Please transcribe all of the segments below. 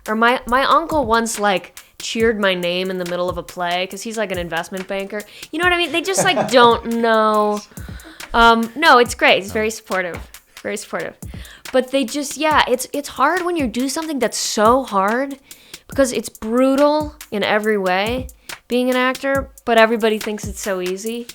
Or my uncle once like cheered my name in the middle of a play because he's like an investment banker. You know what I mean? They just like don't know. No, it's great. He's very supportive. Very supportive. But they just, it's hard when you do something that's so hard because it's brutal in every way, being an actor, but everybody thinks it's so easy.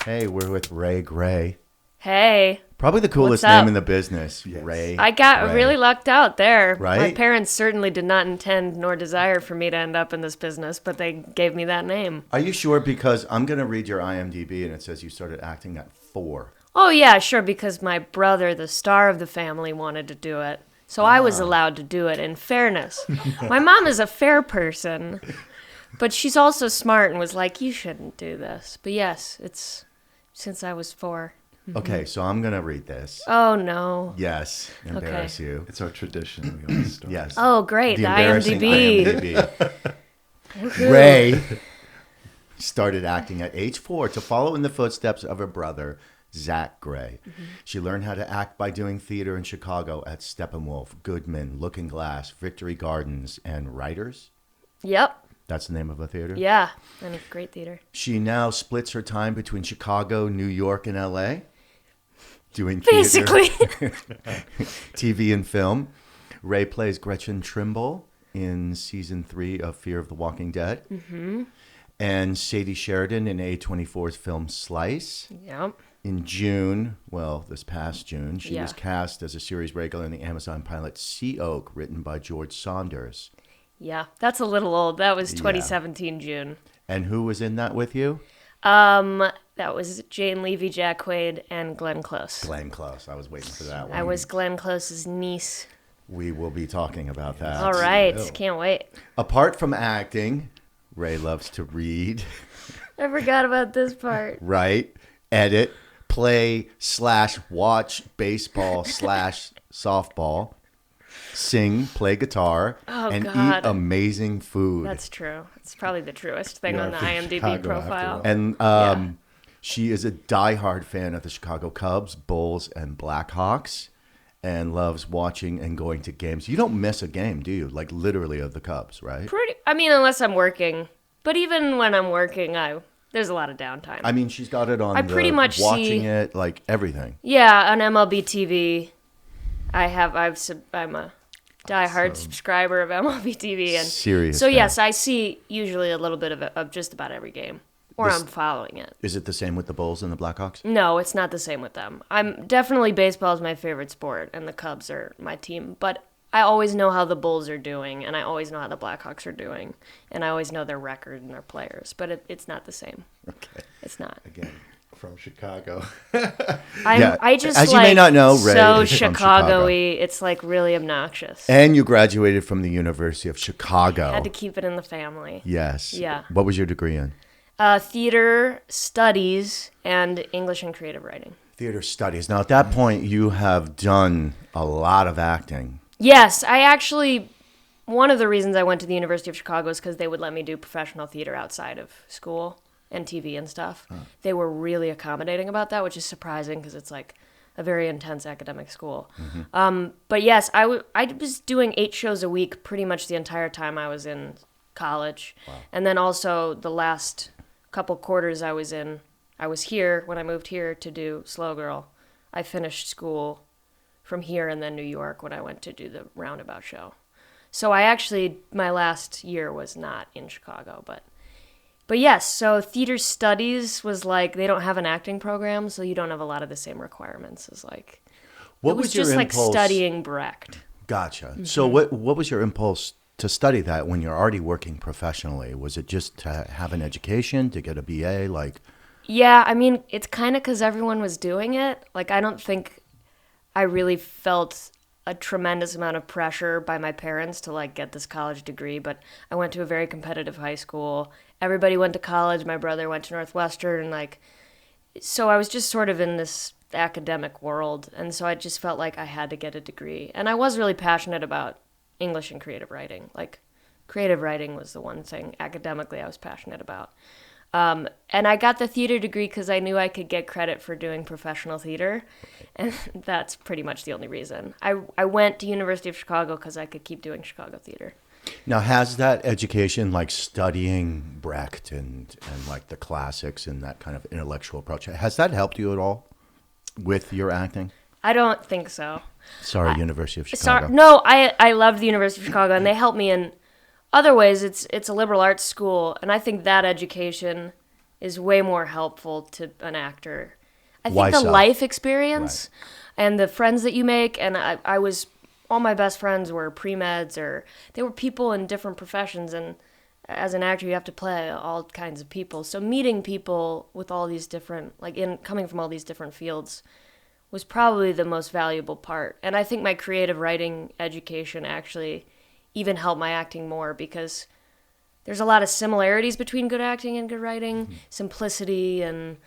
Hey, we're with Rae Gray. Hey. Probably the coolest name in the business, yes. Rae. I got really lucked out there. Right? My parents certainly did not intend nor desire for me to end up in this business, but they gave me that name. Are you sure? Because I'm going to read your IMDb and it says you started acting at 4. Oh, yeah, sure, because my brother, the star of the family, wanted to do it. So I was allowed to do it, in fairness. My mom is a fair person, but she's also smart and was like, you shouldn't do this. But yes, it's since I was 4. Okay, so I'm going to read this. Oh, no. Yes, embarrass you. It's our tradition. We always start. Yes. Oh, great, the embarrassing IMDb. Rae started acting at age 4 to follow in the footsteps of her brother, Zach Gray. Mm-hmm. She learned how to act by doing theater in Chicago at Steppenwolf, Goodman, Looking Glass, Victory Gardens, and Writers. Yep. That's the name of a theater? Yeah, and a great theater. She now splits her time between Chicago, New York, and L.A., doing basically TV and film. Rae plays Gretchen Trimble in season 3 of Fear of the Walking Dead. Mm-hmm. And Sadie Sheridan in A24's film Slice. Yep. In June, this past June, she was cast as a series regular in the Amazon pilot Sea Oak, written by George Saunders. Yeah, that's a little old. That was 2017 June. And who was in that with you? That was Jane Levy, Jack Quaid, and Glenn Close. Glenn Close. I was waiting for that one. I was Glenn Close's niece. We will be talking about that. All right. Can't wait. Apart from acting, Rae loves to read. I forgot about this part. Right. Edit, play / watch baseball / softball. Sing, play guitar, eat amazing food. That's true. It's probably the truest thing on the IMDb Chicago profile. And she is a diehard fan of the Chicago Cubs, Bulls, and Blackhawks, and loves watching and going to games. You don't miss a game, do you? Like literally of the Cubs, right? Unless I'm working. But even when I'm working, there's a lot of downtime. I mean, she's got it on. Pretty much watching it, like everything. Yeah, on MLB TV. I'm a diehard subscriber of MLB TV, and serious. So yes, I see usually a little bit of just about every game, or I'm following it. Is it the same with the Bulls and the Blackhawks? No, it's not the same with them. I'm definitely baseball is my favorite sport, and the Cubs are my team. But I always know how the Bulls are doing, and I always know how the Blackhawks are doing, and I always know their record and their players. But it's not the same. Okay, it's not. Again, from Chicago. I just, as you may not know, Rae so is from Chicago-y. It's like really obnoxious. And you graduated from the University of Chicago. Had to keep it in the family. Yes. Yeah. What was your degree in? Theater studies and English and creative writing. Theater studies. Now, at that point, you have done a lot of acting. Yes, one of the reasons I went to the University of Chicago is because they would let me do professional theater outside of school and TV and stuff. They were really accommodating about that, which is surprising because it's like a very intense academic school. Mm-hmm. But yes, I was doing 8 shows a week pretty much the entire time I was in college. Wow. And then also the last couple quarters I was here when I moved here to do Slow Girl. I finished school from here and then New York when I went to do the Roundabout show. So my last year was not in Chicago, But yes, so theater studies was like, they don't have an acting program, so you don't have a lot of the same requirements as like, what it was your just impulse? Like studying Brecht. Gotcha. Mm-hmm. So what was your impulse to study that when you're already working professionally? Was it just to have an education, to get a BA? Yeah, I mean, it's kind of because everyone was doing it. Like, I don't think I really felt a tremendous amount of pressure by my parents to like get this college degree, but I went to a very competitive high school. Everybody went to college. My brother went to Northwestern, so I was just sort of in this academic world, and so I just felt like I had to get a degree. And I was really passionate about English and creative writing. Like, creative writing was the one thing academically I was passionate about. And I got the theater degree because I knew I could get credit for doing professional theater. And that's pretty much the only reason. I went to University of Chicago because I could keep doing Chicago theater. Now, has that education, like studying Brecht and like the classics and that kind of intellectual approach, has that helped you at all with your acting? I don't think so. Sorry, University of Chicago. No, I loved the University of Chicago, and they helped me in other ways. It's a liberal arts school, and I think that education is way more helpful to an actor. I think Why the so? life experience and the friends that you make, and I was, all my best friends were pre-meds, or they were people in different professions, and as an actor you have to play all kinds of people. So meeting people with all these different, coming from all these different fields was probably the most valuable part. And I think my creative writing education actually even helped my acting more, because there's a lot of similarities between good acting and good writing, simplicity and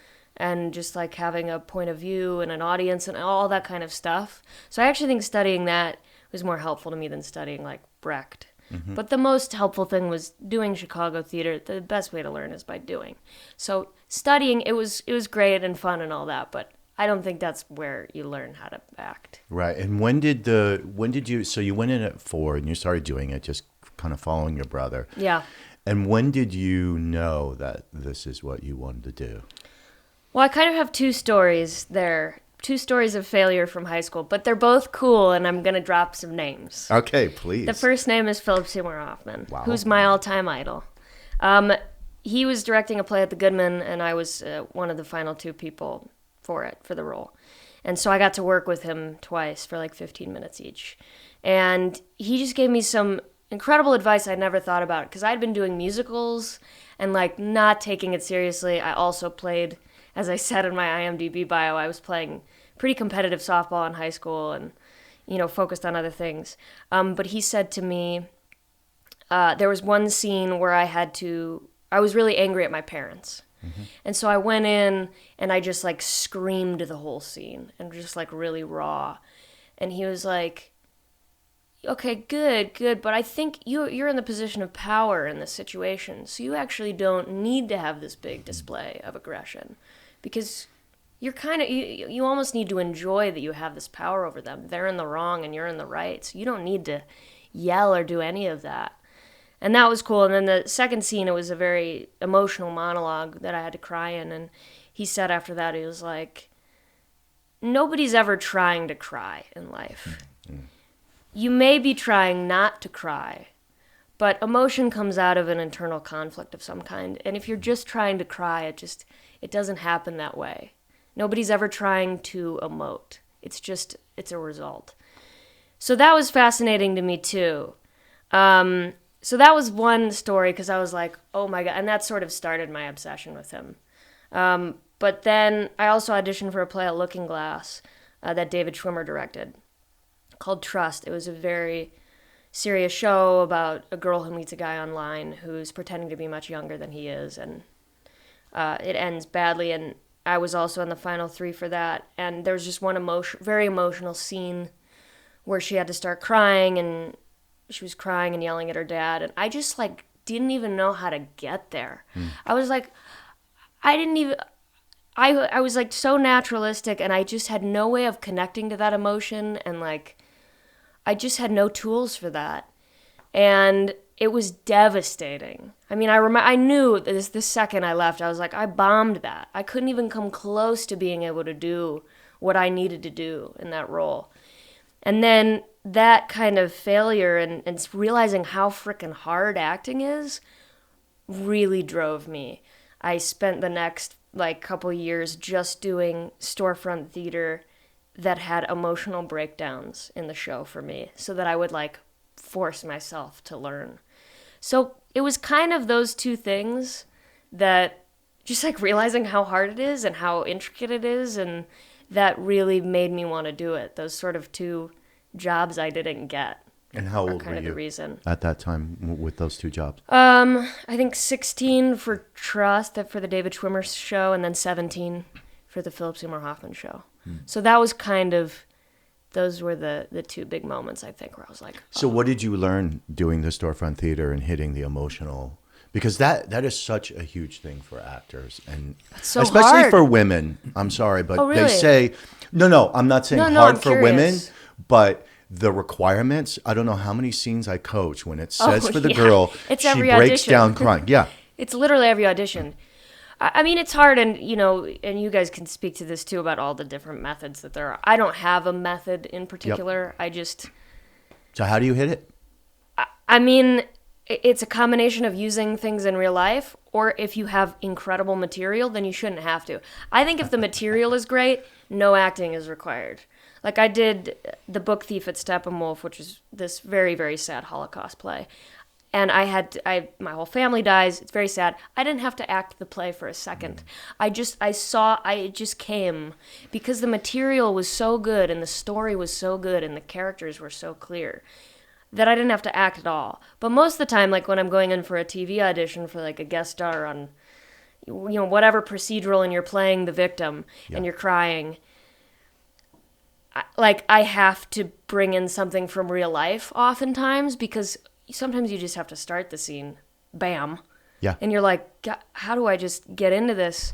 just like having a point of view and an audience and all that kind of stuff. So I actually think studying that was more helpful to me than studying like Brecht. But the most helpful thing was doing Chicago theater. The best way to learn is by doing. So studying, it was great and fun and all that, but I don't think that's where you learn how to act. Right. And when did you, so you went in at 4 and you started doing it, just kind of following your brother. Yeah. And when did you know that this is what you wanted to do? Well, I kind of have two stories there. Two stories of failure from high school, but they're both cool, and I'm going to drop some names. Okay, please. The first name is Philip Seymour Hoffman, Wow. who's my all-time idol. He was directing a play at the Goodman, and I was one of the final 2 people for the role. And so I got to work with him twice for like 15 minutes each. And he just gave me some incredible advice I never thought about, because I'd been doing musicals and like not taking it seriously. I also played, as I said in my IMDb bio, I was playing pretty competitive softball in high school and, focused on other things. But he said to me, there was one scene where I was really angry at my parents. And so I went in and I just like screamed the whole scene and just like really raw. And he was like, okay, good. But I think you're in the position of power in this situation. So you actually don't need to have this big display of aggression, because you're kind of, you almost need to enjoy that you have this power over them. They're in the wrong and you're in the right. So you don't need to yell or do any of that. And that was cool. And then the second scene, it was a very emotional monologue that I had to cry in. And he said after that, he was like, nobody's ever trying to cry in life. You may be trying not to cry, but emotion comes out of an internal conflict of some kind. And if you're just trying to cry, it doesn't happen that way. Nobody's ever trying to emote. It's a result. So that was fascinating to me too. So that was one story, because I was like, oh my God. And that sort of started my obsession with him. But then I also auditioned for a play at Looking Glass that David Schwimmer directed, called Trust. It was a very serious show about a girl who meets a guy online who's pretending to be much younger than he is. And it ends badly. And I was also in the final 3 for that. And there was just one very emotional scene where she had to start crying, and she was crying and yelling at her dad, and I just like didn't even know how to get there. I was like, I was like so naturalistic, and I just had no way of connecting to that emotion, and like I just had no tools for that, and it was devastating. I mean, I knew this the second I left. I was like, I bombed that. I couldn't even come close to being able to do what I needed to do in that role. And then that kind of failure and realizing how freaking hard acting is really drove me. I spent the next couple years just doing storefront theater that had emotional breakdowns in the show for me, so that I would force myself to learn. So it was kind of those two things, that just realizing how hard it is and how intricate it is, and that really made me want to do it. Those sort of two jobs I didn't get. And how old kind were of you the reason. at that time with those 2 jobs? I think 16 for Trust, for the David Schwimmer show, and then 17 for the Philip Seymour Hoffman show. So that was those were the 2 big moments, I think, where I was like, oh. So what did you learn doing the storefront theater and hitting the emotional Because that is such a huge thing for actors, and so especially hard. for women. I'm sorry, but Oh, really? they say no. I'm not saying hard I'm for women, curious. but the requirements. I don't know how many scenes I coach when it says for the yeah. girl, It's she every breaks audition. down crying. Yeah, It's literally every audition. I mean, it's hard, and and you guys can speak to this too about all the different methods that there are. I don't have a method in particular. I just, so how do you hit it? I mean, it's a combination of using things in real life, or if you have incredible material, then you shouldn't have to. I think if the material is great, no acting is required. Like I did The Book Thief at Steppenwolf, which is this very, very sad Holocaust play. And my whole family dies. It's very sad. I didn't have to act the play for a second. It just came because the material was so good and the story was so good and the characters were so clear that I didn't have to act at all. But most of the time, like when I'm going in for a TV audition for like a guest star on, whatever procedural and you're playing the victim and you're crying, I have to bring in something from real life oftentimes because sometimes you just have to start the scene, bam. Yeah. And you're like, God, how do I just get into this?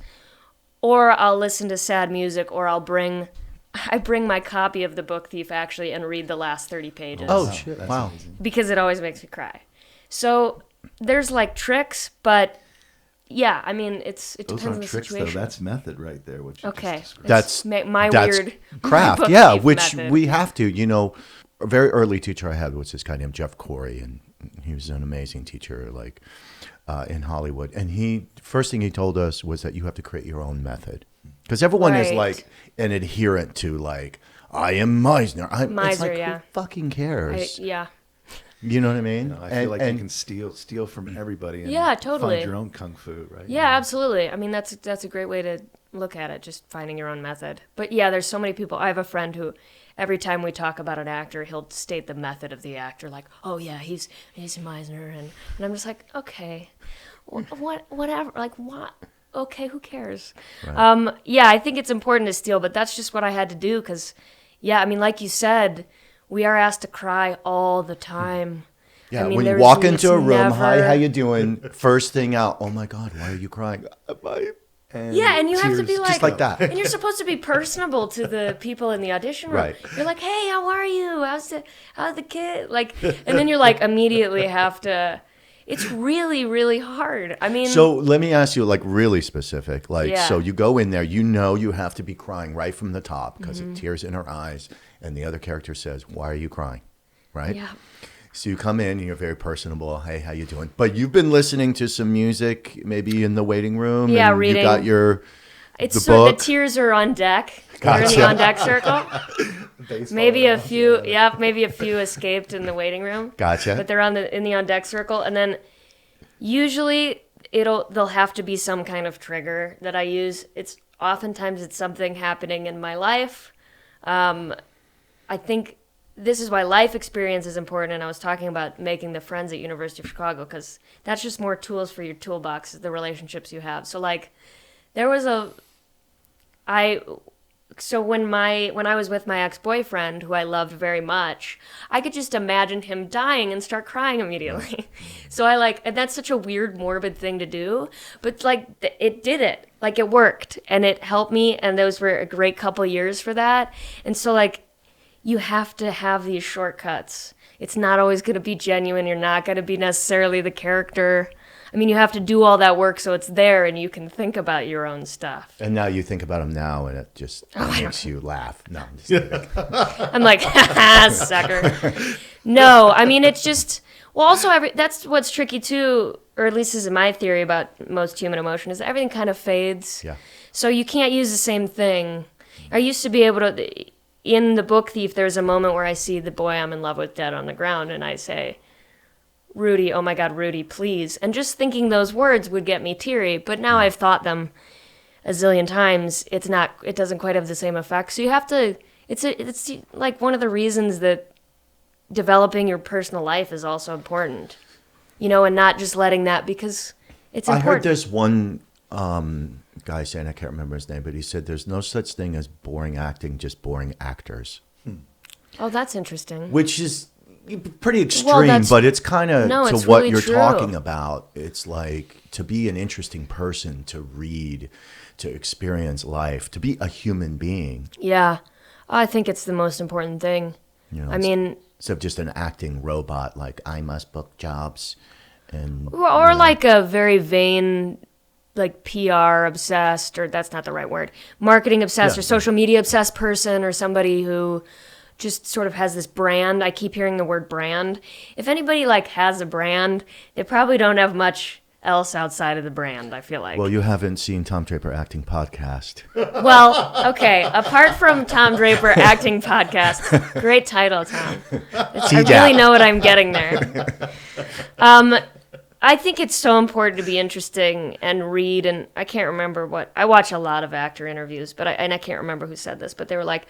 Or I'll listen to sad music, or I bring my copy of The Book Thief actually and read the last 30 pages. Oh shit! That's Wow. amazing. Because it always makes me cry. So there's like tricks, but yeah, I mean, it Those depends on aren't the tricks, situation. though. That's method right there. What you Okay. just described. That's my that's weird craft. book Yeah, thief which method. we have to. A very early teacher I had was this guy named Jeff Corey, and he was an amazing teacher, like in Hollywood. And first thing he told us was that you have to create your own method, because everyone is Right. like an adherent to like I am Meisner. It's Meisner, like, yeah. who fucking cares? Yeah. You know what I mean? I feel like you can steal from everybody. And Yeah, totally. Find your own kung fu, right? Yeah, absolutely. I mean, that's a great way to look at it, just finding your own method. But yeah, there's so many people. I have a friend who, every time we talk about an actor, he'll state the method of the actor, like, oh yeah, he's Meisner, and I'm just like, okay, whatever, like what? Okay, who cares? Right. Yeah, I think it's important to steal, but that's just what I had to do because, yeah, I mean, like you said, we are asked to cry all the time. Yeah, I mean, when you there's- walk into a it's room, hi, never- how you doing? First thing out, oh my God, why are you crying? Yeah, and you have to be tears like, just like that. and you're supposed to be personable to the people in the audition room. Right. You're like, hey, how are you? How's the kid? Like, and then you're like immediately have to. It's really, really hard. I mean, So let me ask you, like, really specific. Like, Yeah. so you go in there, you have to be crying right from the top because of tears in her eyes, and the other character says, "Why are you crying?" Right? yeah, So you come in and you're very personable. Hey, how you doing? But you've been listening to some music, maybe in the waiting room. Yeah, and reading. You got your it's the so book. the tears are on deck. They're in Gotcha. the on deck circle. Baseball Maybe a analogy, few, yeah. maybe a few escaped in the waiting room. Gotcha. But they're in the on deck circle, and then usually there'll have to be some kind of trigger that I use. Oftentimes it's something happening in my life. I think this is why life experience is important, and I was talking about making the friends at University of Chicago because that's just more tools for your toolbox, the relationships you have. So like, there was so when I was with my ex-boyfriend, who I loved very much, I could just imagine him dying and start crying immediately. So and that's such a weird, morbid thing to do, but like it did it. Like it worked and it helped me, and those were a great couple years for that. And so like, you have to have these shortcuts. It's not always going to be genuine. You're not going to be necessarily the character. I mean, you have to do all that work so it's there and you can think about your own stuff. And now you think about them now, and it just makes you laugh. No, I'm just kidding. I'm like, ha, sucker. No, I mean, it's just, well, also, that's what's tricky too, or at least this is my theory about most human emotion, is that everything kind of fades. Yeah. So you can't use the same thing. I used to be able to, in The Book Thief, there's a moment where I see the boy I'm in love with dead on the ground, and I say, Rudy, oh my God, Rudy, please. And just thinking those words would get me teary, but now I've thought them a zillion times. It doesn't quite have the same effect. So you have to, it's like one of the reasons that developing your personal life is also important, and not just letting that, because it's I important. heard this one guy saying, I can't remember his name, but he said there's no such thing as boring acting, just boring actors. Oh, that's interesting. Which is pretty extreme, but it's kind of No, to it's what really you're true. talking about. It's like to be an interesting person, to read, to experience life, to be a human being. Yeah. I think it's the most important thing. You know, I mean, instead of just an acting robot, like I must book jobs, and or like a very vain, like PR obsessed, or that's not the right word, marketing obsessed Yeah. or social media obsessed person, or somebody who just sort of has this brand. I keep hearing the word brand. If anybody like has a brand, they probably don't have much else outside of the brand, I feel like. Well, you haven't seen Tom Draper Acting Podcast. Well, okay. Apart from Tom Draper Acting Podcast, great title, Tom. I really know what I'm getting there. I think it's so important to be interesting and read, and I can't remember what, I watch a lot of actor interviews, but I can't remember who said this, but they were like,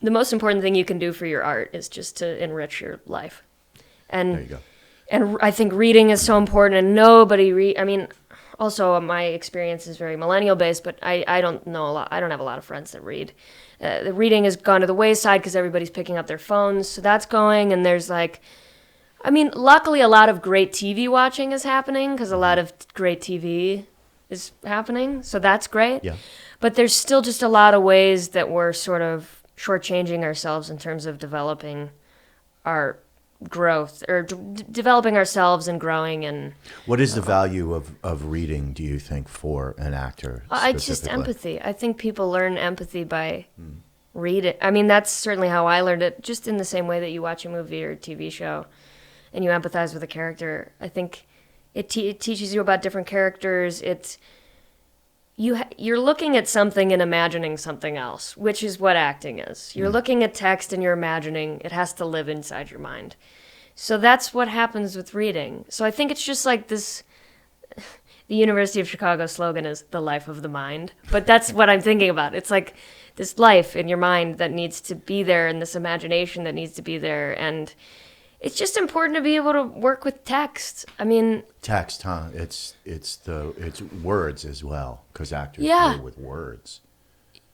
the most important thing you can do for your art is just to enrich your life. And There you go. And I think reading is so important, and I mean, also my experience is very millennial based, but I don't know a lot. I don't have a lot of friends that read. The reading has gone to the wayside because everybody's picking up their phones, so that's going, and there's like, I mean, luckily a lot of great TV watching is happening because a lot of great TV is happening, so that's great. Yeah. But there's still just a lot of ways that we're sort of shortchanging ourselves in terms of developing our growth or developing ourselves and growing. And What is the value of reading, do you think, for an actor? just specifically? empathy. I think people learn empathy by reading. I mean, that's certainly how I learned it, just in the same way that you watch a movie or a TV show and you empathize with a character. I think it teaches you about different characters. You're looking at something and imagining something else, which is what acting is. You're looking at text and you're imagining. It has to live inside your mind. So that's what happens with reading. So I think it's just like this, the University of Chicago slogan is the life of the mind. But that's what I'm thinking about. It's like this life in your mind that needs to be there and this imagination that needs to be there. And it's just important to be able to work with text. I mean, Text, huh? It's words as well, because actors Yeah. play with words.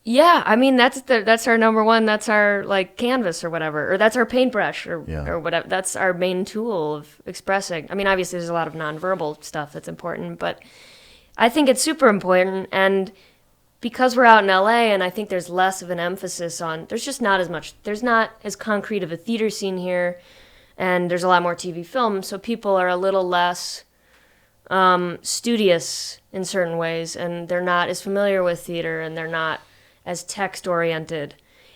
yeah, I mean that's our number one. That's our like canvas or whatever, or that's our paintbrush or whatever. That's our main tool of expressing. I mean, obviously there's a lot of nonverbal stuff that's important, but I think it's super important. And because we're out in LA, and I think there's less of an emphasis on. There's not as concrete of a theater scene here. And there's a lot more TV film, so people are a little less studious in certain ways, and they're not as familiar with theater, and they're not as text-oriented.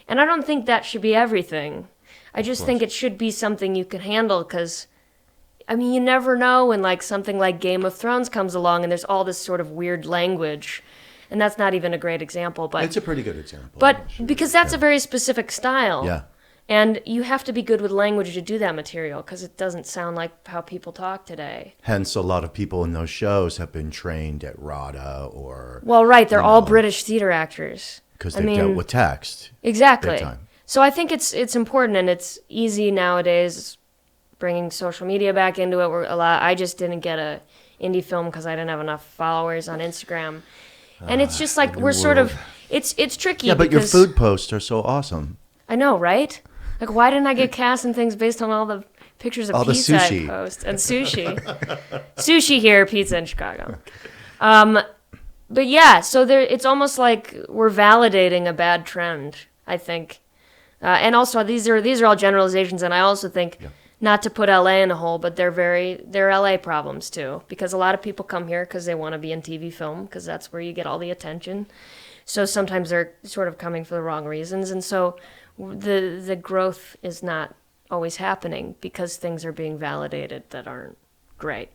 And I don't think that should be everything. I just think it should be something you can handle, because, I mean, you never know when, like, something like Game of Thrones comes along, and there's all this sort of weird language, and that's not even a great example, but... It's a pretty good example. But because that's a very specific style. Yeah. And you have to be good with language to do that material because it doesn't sound like how people talk today. Hence, a lot of people in those shows have been trained at RADA or... Well, right. They're all British theater actors. Because they've dealt with text. Exactly. Big time. So I think it's important, and it's easy nowadays bringing social media back into it. I just didn't get a indie film because I didn't have enough followers on Instagram. And it's just like we're sort of... It's tricky. Yeah, but your food posts are so awesome. I know, right? Like, why didn't I get cast and things based on all the pictures of all pizza the I sushi. post? And sushi. Sushi here, pizza in Chicago. But yeah, so it's almost like we're validating a bad trend, I think. And also, these are all generalizations, and I also think, not to put LA in a hole, but they're LA problems too. Because a lot of people come here because they want to be in TV film, because that's where you get all the attention. So sometimes they're sort of coming for the wrong reasons, and so the growth is not always happening because things are being validated that aren't great.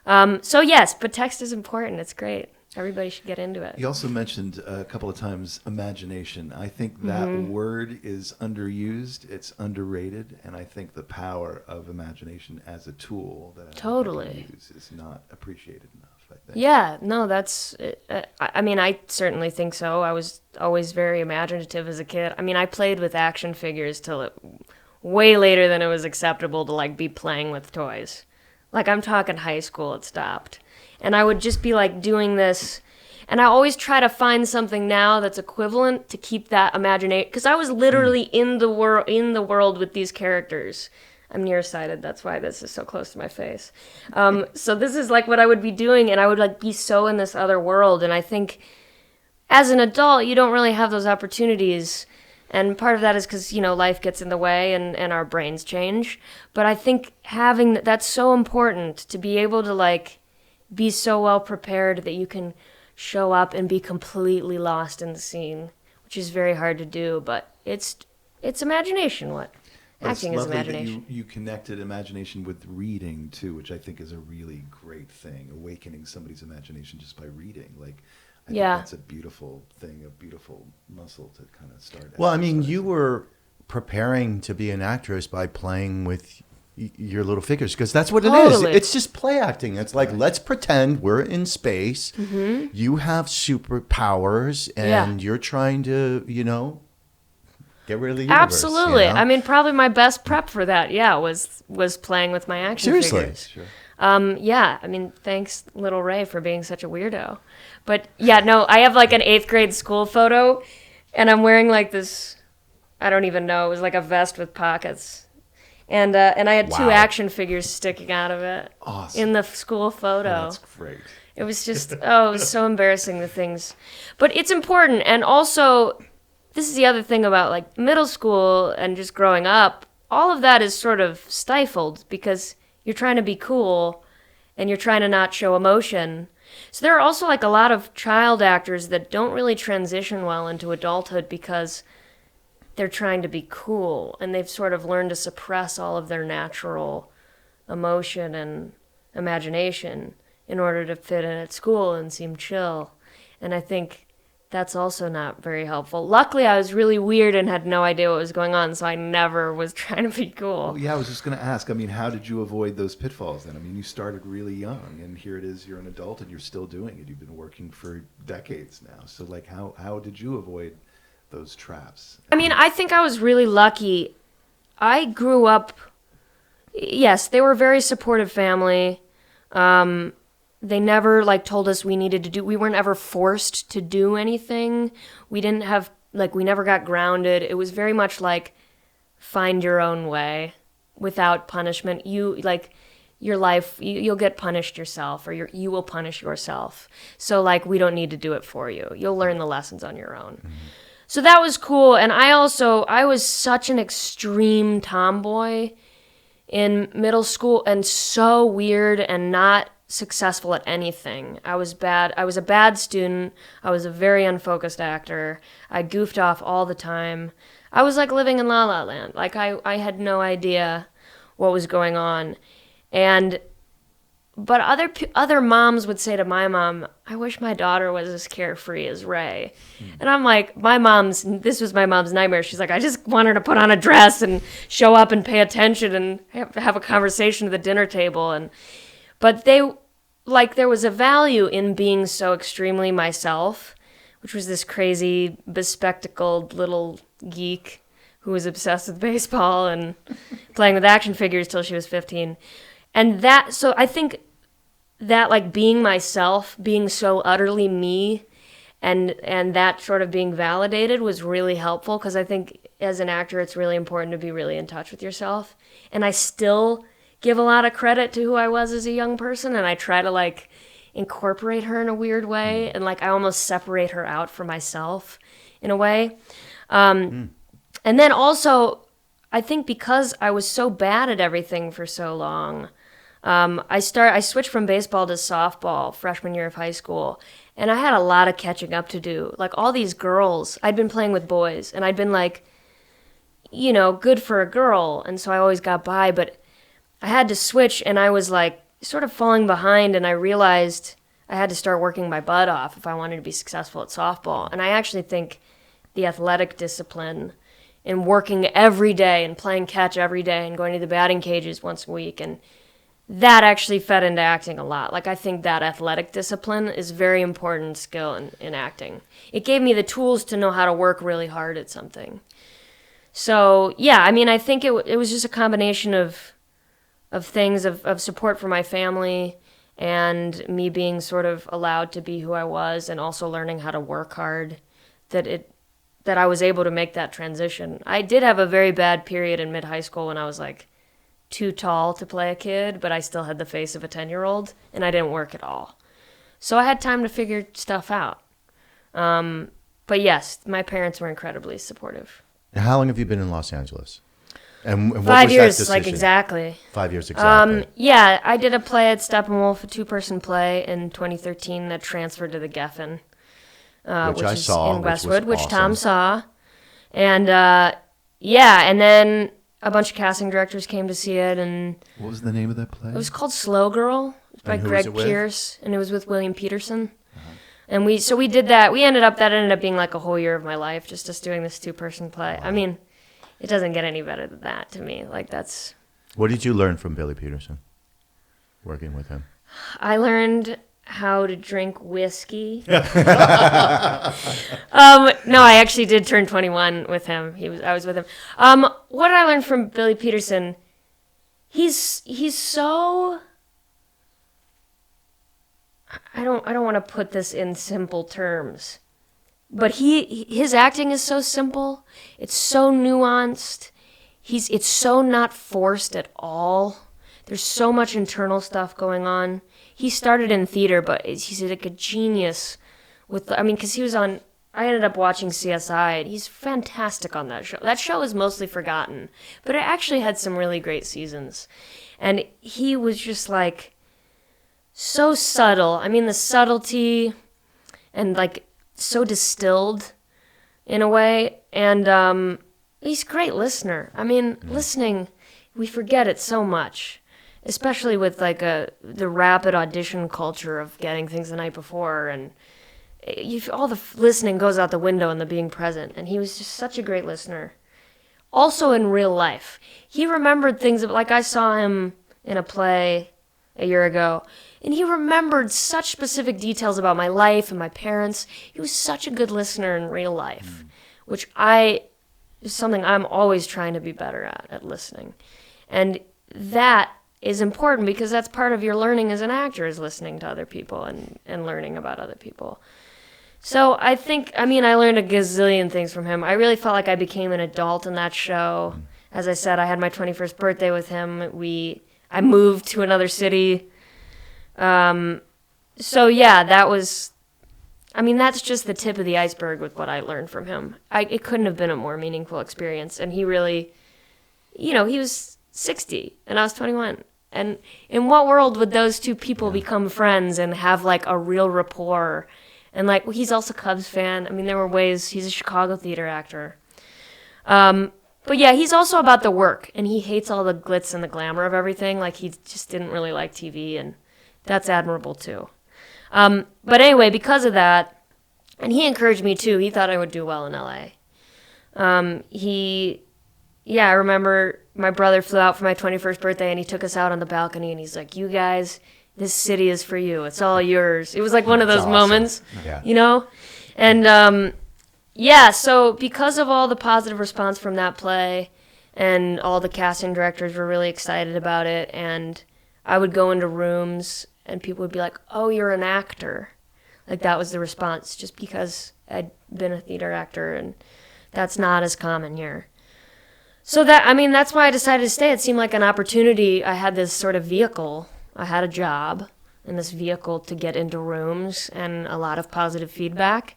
So yes, but text is important. It's great. Everybody should get into it. You also mentioned a couple of times imagination. I think that word is underused. It's underrated, and I think the power of imagination as a tool that Totally. I can use is not appreciated enough, I think. Yeah, no, that's. I mean, I certainly think so. I was always very imaginative as a kid. I mean, I played with action figures till way later than it was acceptable to like be playing with toys. Like I'm talking high school, it stopped. And I would just be like doing this, and I always try to find something now that's equivalent to keep that imagination. Because I was literally in the world with these characters. I'm nearsighted. That's why this is so close to my face. So this is like what I would be doing, and I would like be so in this other world. And I think as an adult, you don't really have those opportunities. And part of that is because, life gets in the way and our brains change. But I think having that's so important to be able to like be so well prepared that you can show up and be completely lost in the scene, which is very hard to do. But it's imagination. Acting is imagination. That you connected imagination with reading too, which I think is a really great thing. Awakening somebody's imagination just by reading, like. I think that's a beautiful thing, a beautiful muscle to kind of start. Well, I mean, you were preparing to be an actress by playing with your little figures, because that's what it is. It's just play acting. It's like, let's pretend we're in space. Mm-hmm. You have superpowers, and you're trying to, get rid of the universe. Absolutely. I mean, probably my best prep for that, was playing with my action figures. Seriously. Sure. I mean, thanks, little Rae, for being such a weirdo. But I have like an 8th grade school photo, and I'm wearing like this, I don't even know, it was like a vest with pockets. And I had 2 action figures sticking out of it. Awesome. In the school photo. Oh, that's great. It was just, it was so embarrassing, the things. But it's important, and also, this is the other thing about like middle school and just growing up, all of that is sort of stifled because you're trying to be cool and you're trying to not show emotion. So there are also like a lot of child actors that don't really transition well into adulthood because they're trying to be cool and they've sort of learned to suppress all of their natural emotion and imagination in order to fit in at school and seem chill. And I think that's also not very helpful. Luckily, I was really weird and had no idea what was going on, so I never was trying to be cool. Well, I was just going to ask, I mean, how did you avoid those pitfalls then? I mean, you started really young, and here it is, you're an adult, and you're still doing it. You've been working for decades now. So, like, how did you avoid those traps? I mean, I think I was really lucky. I grew up, yes, they were a very supportive family. They never told us we weren't ever forced to do anything. We didn't have, we never got grounded. It was very much like, find your own way without punishment. Your life, you'll get punished yourself, or you will punish yourself. So we don't need to do it for you. You'll learn the lessons on your own. Mm-hmm. So that was cool. And I was such an extreme tomboy in middle school and so weird and not successful at anything. I was bad. I was a bad student. I was a very unfocused actor. I goofed off all the time. I was living in La La Land. I had no idea what was going on. But other moms would say to my mom, I wish my daughter was as carefree as Rae. And I'm like, this was my mom's nightmare. She's like, I just want her to put on a dress and show up and pay attention and have a conversation at the dinner table. But there was a value in being so extremely myself, which was this crazy, bespectacled little geek who was obsessed with baseball and playing with action figures till she was 15. And so I think that being myself, being so utterly me, and that sort of being validated was really helpful, because I think as an actor it's really important to be really in touch with yourself. And I still give a lot of credit to who I was as a young person, and I try to incorporate her in a weird way, and I almost separate her out from myself in a way. And then also, I think because I was so bad at everything for so long, I switched from baseball to softball freshman year of high school, and I had a lot of catching up to do. All these girls, I'd been playing with boys, and I'd been good for a girl, and so I always got by, but I had to switch, and I was sort of falling behind, and I realized I had to start working my butt off if I wanted to be successful at softball. And I actually think the athletic discipline and working every day and playing catch every day and going to the batting cages once a week, and that actually fed into acting a lot. I think that athletic discipline is a very important skill in acting. It gave me the tools to know how to work really hard at something. So, yeah, I mean, I think it was just a combination of things, of support from my family and me being sort of allowed to be who I was, and also learning how to work hard, that I was able to make that transition. I did have a very bad period in mid-high school when I was too tall to play a kid, but I still had the face of a 10-year-old, and I didn't work at all. So I had time to figure stuff out. But yes, my parents were incredibly supportive. How long have you been in Los Angeles? And what 5 was years, that decision? like exactly. 5 years exactly. Yeah, I did a play at Steppenwolf, a 2-person play in 2013 that transferred to the Geffen, which I is saw, in Westwood, which was which Tom awesome. saw. And yeah, and then a bunch of casting directors came to see it, and What was the name of that play? it was called Slow Girl. It was by And who was Greg it with? Pierce, and it was with William Peterson. And we did that. That ended up being like a whole year of my life, just us doing this 2-person play. I mean, it doesn't get any better than that to me. Like that's. What did you learn from Billy Peterson, working with him? I learned how to drink whiskey. No, I actually did turn 21 with him. I was with him. What did I learn from Billy Peterson? He's so. I don't want to put this in simple terms, but his acting is so simple. It's so nuanced. It's so not forced at all. There's so much internal stuff going on. He started in theater, but he's like a genius because he was on. I ended up watching CSI, and he's fantastic on that show. That show is mostly forgotten, but it actually had some really great seasons, and he was just like. So subtle. I mean, the subtlety and like so distilled in a way. And he's a great listener. I mean, listening, we forget it so much, especially with like the rapid audition culture of getting things the night before. And all the listening goes out the window in the being present. And he was just such a great listener. Also in real life. He remembered things like I saw him in a play a year ago. And he remembered such specific details about my life and my parents. He was such a good listener in real life, which is something I'm always trying to be better at listening. And that is important because that's part of your learning as an actor is listening to other people and learning about other people. So I learned a gazillion things from him. I really felt like I became an adult in that show. As I said, I had my 21st birthday with him. I moved to another city. So yeah, that's just the tip of the iceberg with what I learned from him. It couldn't have been a more meaningful experience. And he really, he was 60 and I was 21. And in what world would those two people become friends and have like a real rapport? And like, he's also a Cubs fan. I mean, there were ways. He's a Chicago theater actor. But yeah, he's also about the work, and he hates all the glitz and the glamour of everything. Like, he just didn't really like TV, and that's admirable too. But anyway, because of that, and he encouraged me too. He thought I would do well in LA. I remember my brother flew out for my 21st birthday, and he took us out on the balcony, and he's like, "You guys, this city is for you. It's all yours." It was like one of those awesome. moments, Yeah. And so because of all the positive response from that play, and all the casting directors were really excited about it, and I would go into rooms, and people would be like, "Oh, you're an actor." Like, that was the response, just because I'd been a theater actor, and that's not as common here. So that's why I decided to stay. It seemed like an opportunity. I had this sort of vehicle. I had a job and this vehicle to get into rooms and a lot of positive feedback.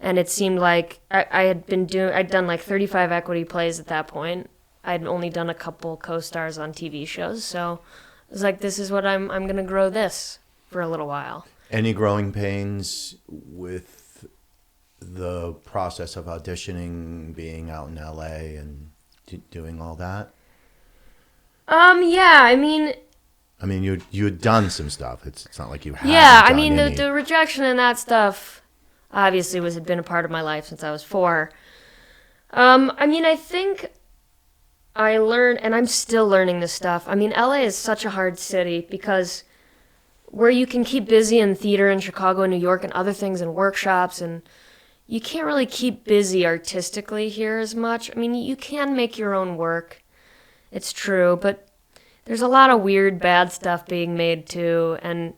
And it seemed like I'd done like 35 equity plays at that point. I'd only done a couple co-stars on TV shows. So I was like, this is what I'm going to grow this for a little while. Any growing pains with the process of auditioning, being out in LA and doing all that? Yeah, you had done some stuff. It's not like you hadn't done the rejection and that stuff obviously had been a part of my life since I was 4. I think I learned, and I'm still learning this stuff. LA is such a hard city because where you can keep busy in theater in Chicago and New York and other things and workshops, and you can't really keep busy artistically here as much. You can make your own work. It's true, but there's a lot of weird, bad stuff being made too, and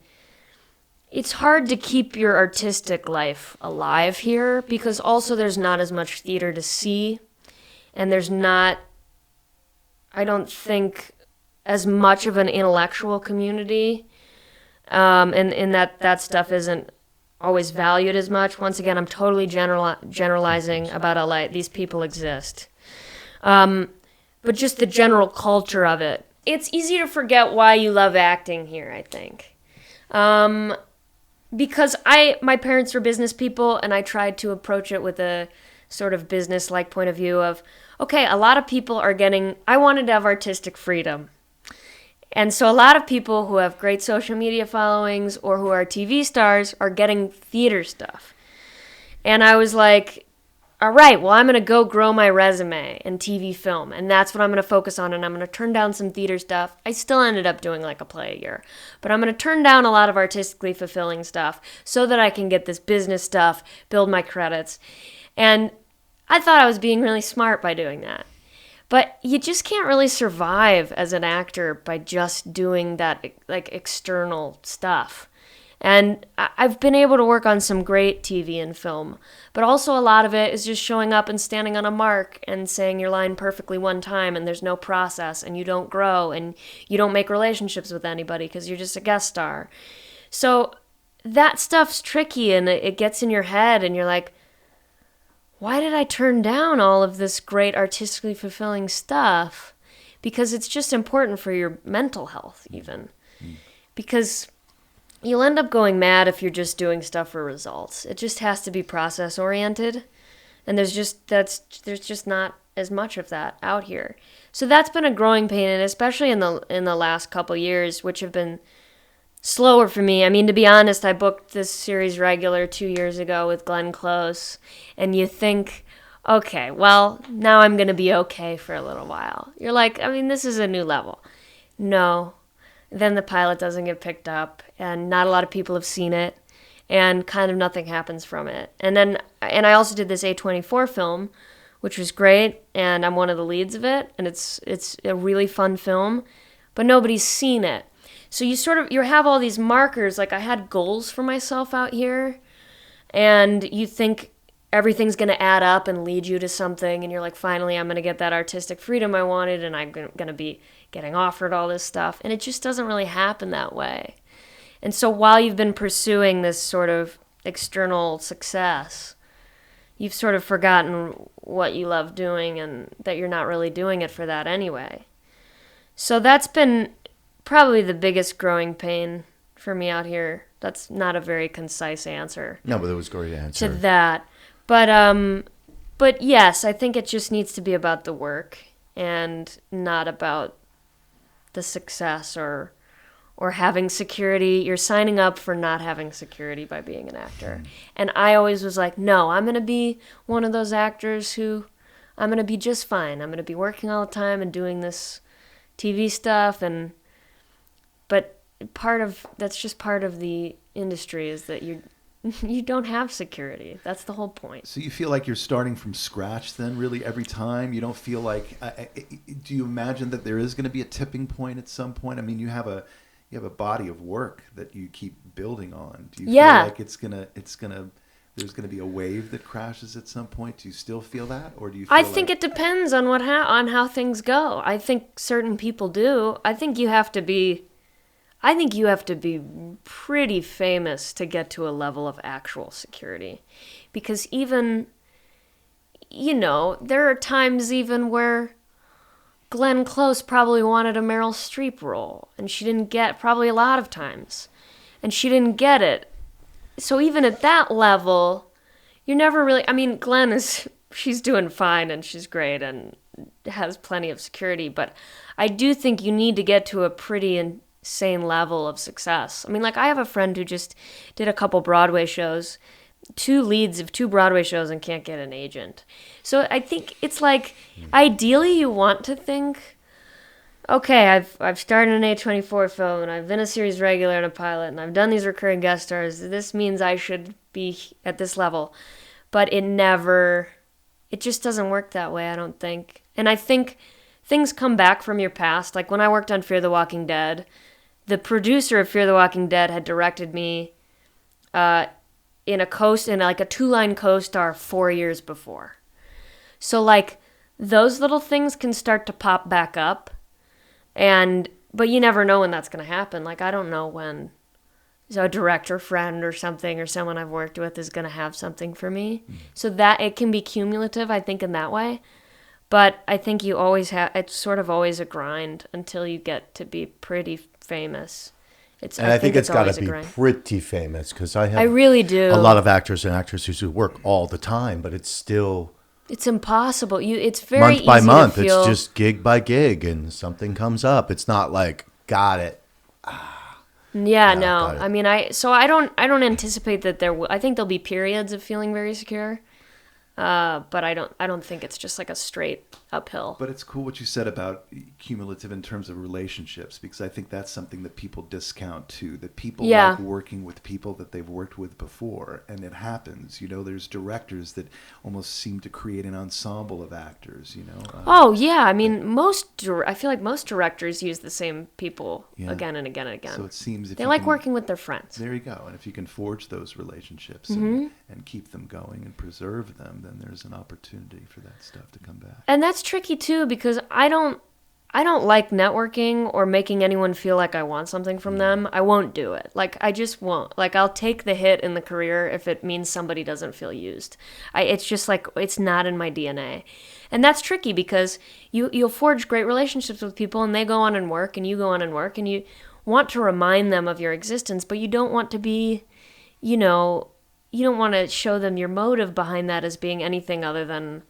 it's hard to keep your artistic life alive here because also there's not as much theater to see, and there's not, I don't think, as much of an intellectual community, and that stuff isn't always valued as much. Once again, I'm totally generalizing about LA. These people exist. But just the general culture of it. It's easy to forget why you love acting here, I think. Because my parents were business people, and I tried to approach it with a sort of business-like point of view of, okay, a lot of people are I wanted to have artistic freedom. And so a lot of people who have great social media followings or who are TV stars are getting theater stuff. And I was like, all right, well, I'm going to go grow my resume in TV film, and that's what I'm going to focus on, and I'm going to turn down some theater stuff. I still ended up doing like a play a year, but I'm going to turn down a lot of artistically fulfilling stuff so that I can get this business stuff, build my credits. And I thought I was being really smart by doing that. But you just can't really survive as an actor by just doing that like external stuff. And I've been able to work on some great TV and film, but also a lot of it is just showing up and standing on a mark and saying your line perfectly one time, and there's no process, and you don't grow, and you don't make relationships with anybody because you're just a guest star. So that stuff's tricky, and it gets in your head, and you're like, why did I turn down all of this great artistically fulfilling stuff? Because it's just important for your mental health, even. Because you'll end up going mad if you're just doing stuff for results. It just has to be process oriented, and there's just not as much of that out here. So that's been a growing pain, and especially in the last couple years, which have been slower for me. I mean, to be honest, I booked this series regular 2 years ago with Glenn Close, and you think, okay, well, now I'm going to be okay for a little while. You're like, I mean, this is a new level. No. Then the pilot doesn't get picked up, and not a lot of people have seen it, and kind of nothing happens from it. And I also did this A24 film, which was great, and I'm one of the leads of it, and it's a really fun film, but nobody's seen it. So you have all these markers, like I had goals for myself out here, and you think everything's going to add up and lead you to something, and you're like, finally, I'm going to get that artistic freedom I wanted, and I'm going to be getting offered all this stuff, and it just doesn't really happen that way. And so while you've been pursuing this sort of external success, you've sort of forgotten what you love doing and that you're not really doing it for that anyway. So that's been probably the biggest growing pain for me out here. That's not a very concise answer. No, but it was a great answer. To that. But yes, I think it just needs to be about the work and not about the success or having security. You're signing up for not having security by being an actor. And I always was like, no, I'm going to be one of those actors who I'm going to be just fine. I'm going to be working all the time and doing this TV stuff. But that's just part of the industry, is that you don't have security. That's the whole point. So you feel like you're starting from scratch then, really, every time? You don't feel like... do you imagine that there is going to be a tipping point at some point? I mean, you have a body of work that you keep building on. Do you feel like there's going to be a wave that crashes at some point? Do you still feel that, or do you feel I think it depends on on how things go. I think certain people do. I think you have to be pretty famous to get to a level of actual security. Because even, there are times even where Glenn Close probably wanted a Meryl Streep role, and she didn't get, probably a lot of times, and she didn't get it. So even at that level, you're never really, I mean, she's doing fine, and she's great, and has plenty of security, but I do think you need to get to a pretty insane level of success. I mean, like, I have a friend who just did a couple Broadway shows, 2 leads of 2 Broadway shows, and can't get an agent. So I think it's like, ideally you want to think, okay, I've started an A24 film, and I've been a series regular and a pilot, and I've done these recurring guest stars. This means I should be at this level. But it just doesn't work that way, I don't think. And I think things come back from your past. Like when I worked on Fear the Walking Dead, the producer of Fear the Walking Dead had directed me in a 2-line co-star 4 years before. So like those little things can start to pop back up, and but you never know when that's going to happen. Like, I don't know when a director friend or something or someone I've worked with is going to have something for me. So that it can be cumulative, I think, in that way. But I think you always have, it's sort of always a grind until you get to be pretty famous. And I think it's got always to a be grind. pretty famous because I I really do. a lot of actors and actresses who work all the time, but it's still It's impossible. It's very month by easy month. to feel, It's just gig by gig, and something comes up. It's not like got it. Yeah, no. got it. I mean, I don't anticipate that I think there'll be periods of feeling very secure. But I don't think it's just like a straight uphill. But it's cool what you said about cumulative in terms of relationships, because I think that's something that people discount too. That people like working with people that they've worked with before, and it happens. You know, there's directors that almost seem to create an ensemble of actors. You know. Oh yeah, I mean, I feel like most directors use the same people again and again and again. So it seems if they you like can, working with their friends. There you go. And if you can forge those relationships and keep them going and preserve them, then there's an opportunity for that stuff to come back. And that's tricky too, because I don't like networking or making anyone feel like I want something from them. I won't do it. Like, I just won't. Like, I'll take the hit in the career if it means somebody doesn't feel used. It's just like, it's not in my DNA. And that's tricky because you'll forge great relationships with people and they go on and work and you go on and work and you want to remind them of your existence, but you don't want to be, you don't want to show them your motive behind that as being anything other than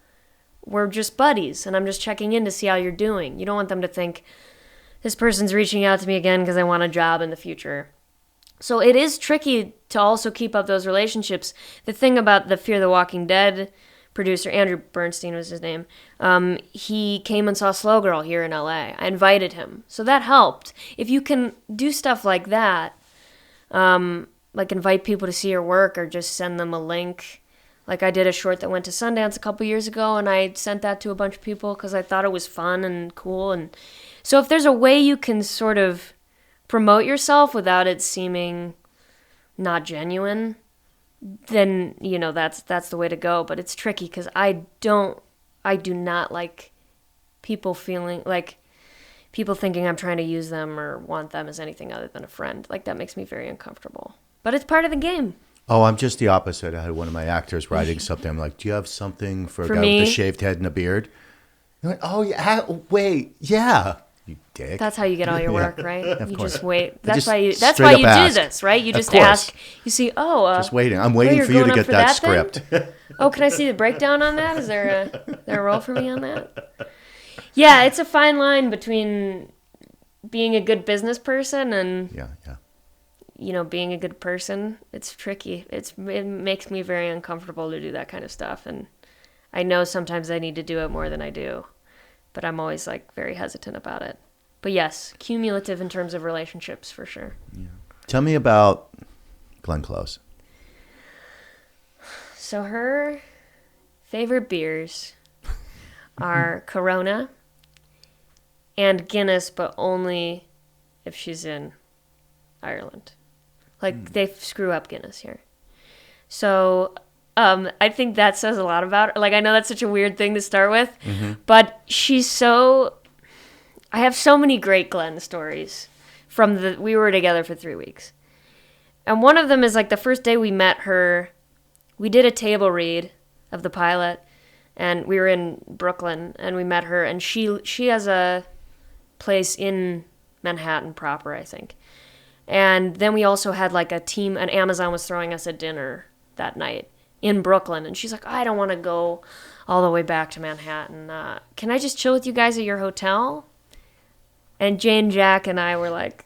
we're just buddies and I'm just checking in to see how you're doing. You don't want them to think this person's reaching out to me again because I want a job in the future. So it is tricky to also keep up those relationships. The thing about the Fear the Walking Dead producer, Andrew Bernstein was his name, he came and saw Slow Girl here in LA. I invited him. So that helped. If you can do stuff like that, like invite people to see your work or just send them a link. Like I did a short that went to Sundance a couple years ago and I sent that to a bunch of people because I thought it was fun and cool. And so if there's a way you can sort of promote yourself without it seeming not genuine, then, that's the way to go. But it's tricky because I do not like people feeling like people thinking I'm trying to use them or want them as anything other than a friend. Like that makes me very uncomfortable. But it's part of the game. Oh, I'm just the opposite. I had one of my actors writing something. I'm like, do you have something for a guy me? with a shaved head and a beard? You're like, oh, yeah, wait, yeah. You dick. That's how you get all your work, right? You course. just wait. Just That's why you do ask. this, right? You Of just course. ask. You see, just waiting. I'm waiting you're for you to going get up for that that thing? script. Oh, can I see the breakdown on that? Is there a role for me on that? Yeah, it's a fine line between being a good business person and Yeah. being a good person. It's tricky. It makes me very uncomfortable to do that kind of stuff, and I know sometimes I need to do it more than I do, but I'm always like very hesitant about it. But yes, cumulative in terms of relationships for sure. Yeah. Tell me about Glenn Close. So her favorite beers are Corona and Guinness, but only if she's in Ireland. Like, they screw up Guinness here. So, I think that says a lot about her. Like, I know that's such a weird thing to start with, but I have so many great Glenn stories we were together for 3 weeks. And one of them is, like, the first day we met her, we did a table read of the pilot, and we were in Brooklyn, and we met her, and she has a place in Manhattan proper, I think. And then we also had like a team, and Amazon was throwing us a dinner that night in Brooklyn. And she's like, I don't want to go all the way back to Manhattan. Can I just chill with you guys at your hotel? And Jane, Jack, and I were like,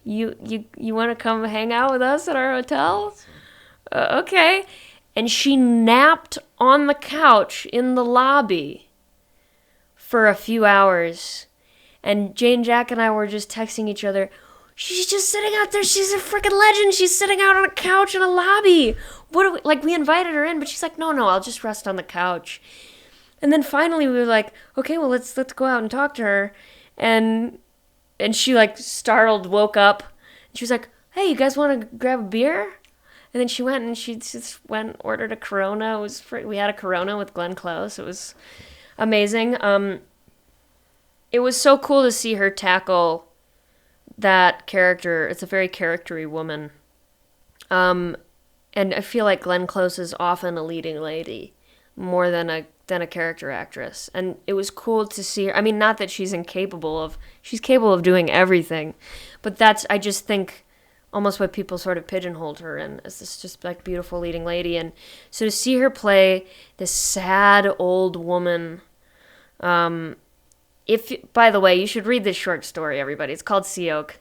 you want to come hang out with us at our hotel? Okay. And she napped on the couch in the lobby for a few hours. And Jane, Jack, and I were just texting each other, she's just sitting out there. She's a freaking legend. She's sitting out on a couch in a lobby. We invited her in, but she's like, no, I'll just rest on the couch. And then finally we were like, okay, well, let's go out and talk to her. And she like startled, woke up. And she was like, hey, you guys want to grab a beer? And then she went and she just ordered a Corona. We had a Corona with Glenn Close. It was amazing. it was so cool to see her tackle that character. It's a very charactery woman. And I feel like Glenn Close is often a leading lady more than a character actress. And it was cool to see her. I mean, not that she's capable of doing everything, but I just think almost what people sort of pigeonholed her in as this just like beautiful leading lady. And so to see her play this sad old woman, by the way, you should read this short story, everybody. It's called Sea Oak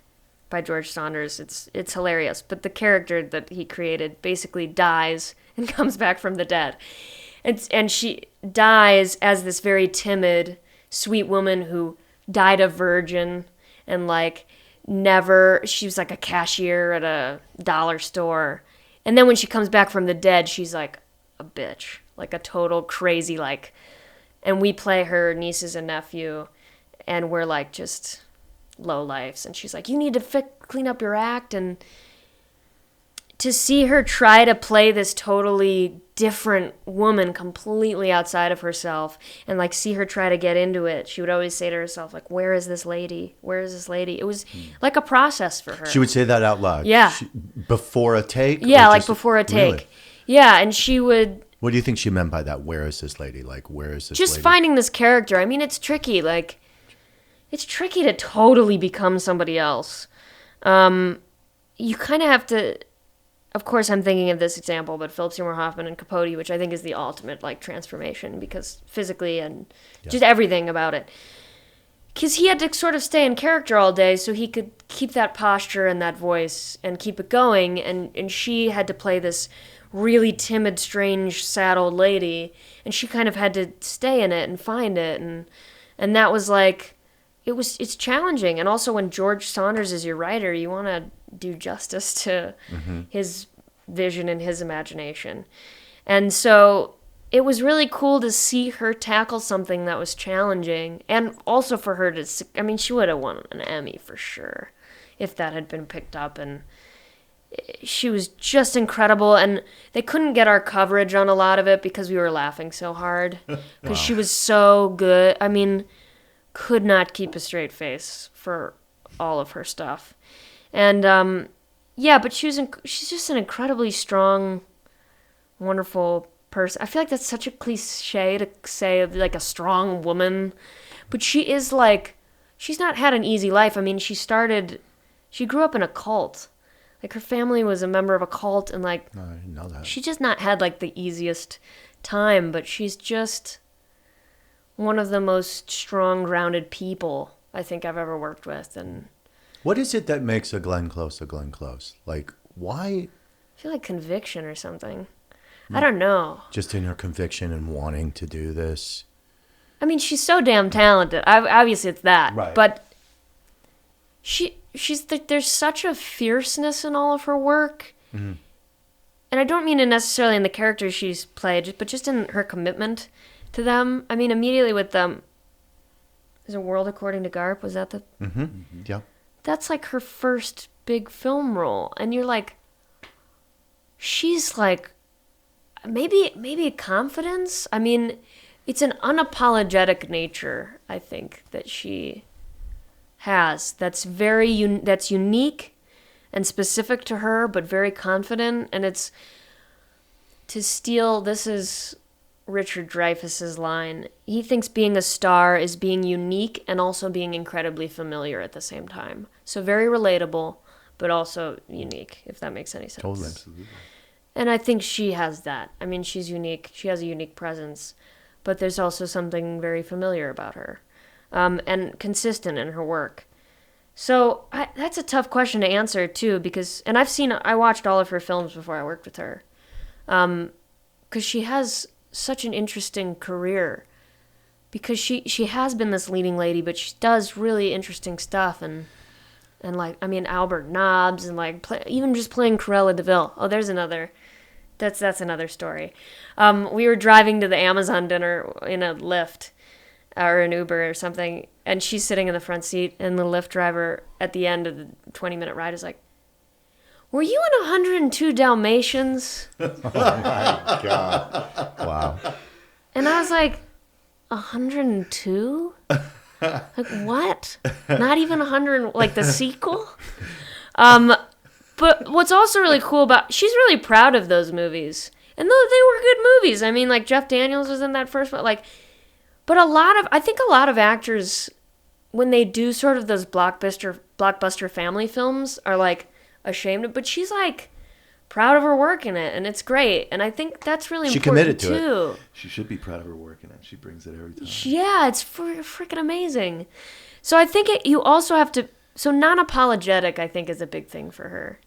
by George Saunders. It's hilarious. But the character that he created basically dies and comes back from the dead. And she dies as this very timid, sweet woman who died a virgin and she was like a cashier at a dollar store. And then when she comes back from the dead, she's like a bitch, like a total crazy, and we play her nieces and nephew, and we're like just low lifes. And she's like, you need to clean up your act. And to see her try to play this totally different woman completely outside of herself and see her try to get into it, she would always say to herself, where is this lady? Where is this lady? It was like a process for her. She would say that out loud? Yeah. Before a take? Yeah, before a take. Really? Yeah, and she would... What do you think she meant by that? Where is this lady? Where is this just lady? finding this character. I mean, it's tricky. It's tricky to totally become somebody else. You kind of have to... Of course, I'm thinking of this example, but Philip Seymour Hoffman and Capote, which I think is the ultimate transformation, because physically and just everything about it. Because he had to sort of stay in character all day so he could keep that posture and that voice and keep it going, and she had to play this really timid, strange, sad old lady, and she kind of had to stay in it and find it, and that was it's challenging. And also when George Saunders is your writer, you want to do justice to his vision and his imagination. And so it was really cool to see her tackle something that was challenging, and also for her to, she would have won an Emmy for sure if that had been picked up. And she was just incredible, and they couldn't get our coverage on a lot of it because we were laughing so hard because she was so good. Could not keep a straight face for all of her stuff. And but she's just an incredibly strong, wonderful person. I feel like that's such a cliche to say, a strong woman, but she is she's not had an easy life. She grew up in a cult. Her family was a member of a cult, and No, I didn't know that. She just not had the easiest time, but she's just one of the most strong, grounded people I think I've ever worked with. And what is it that makes a Glenn Close a Glenn Close? Why? I feel like conviction or something. I don't know. Just in her conviction and wanting to do this. She's so damn talented. Obviously, it's that. Right. But there's such a fierceness in all of her work. Mm-hmm. And I don't mean it necessarily in the characters she's played, but just in her commitment to them. Immediately with them, is A World According to Garp? Was that the... Mm-hmm. Mm-hmm. Yeah. That's her first big film role. And you're she's maybe confidence? It's an unapologetic nature, I think, that she has. That's that's unique and specific to her, but very confident. And it's to steal, this is Richard Dreyfuss's line. He thinks being a star is being unique and also being incredibly familiar at the same time. So very relatable, but also unique, if that makes any sense. Totally. Absolutely. And I think she has that. She's unique. She has a unique presence, but there's also something very familiar about her, and consistent in her work. So that's a tough question to answer too, because, and I watched all of her films before I worked with her, because she has such an interesting career, because she has been this leading lady, but she does really interesting stuff, and Albert Nobbs, and even just playing Cruella de Vil. Oh, there's another. That's another story. We were driving to the Amazon dinner in a Lyft or an Uber or something, and she's sitting in the front seat, and the Lyft driver at the end of the 20-minute ride is like, "Were you in 102 Dalmatians?" Oh my God! Wow. And I was like, 102? Like, what? Not even 100, like the sequel? But what's also really cool about, she's really proud of those movies. And though they were good movies, I mean, like Jeff Daniels was in that first one, like, but I think a lot of actors, when they do sort of those blockbuster family films, are like ashamed of, but she's like proud of her work in it, and it's great. And I think that's really She important committed to too. it. She should be proud of her work in it. She brings it every time. Yeah, it's freaking amazing. So I think you also have to, so non-apologetic, I think, is a big thing for her.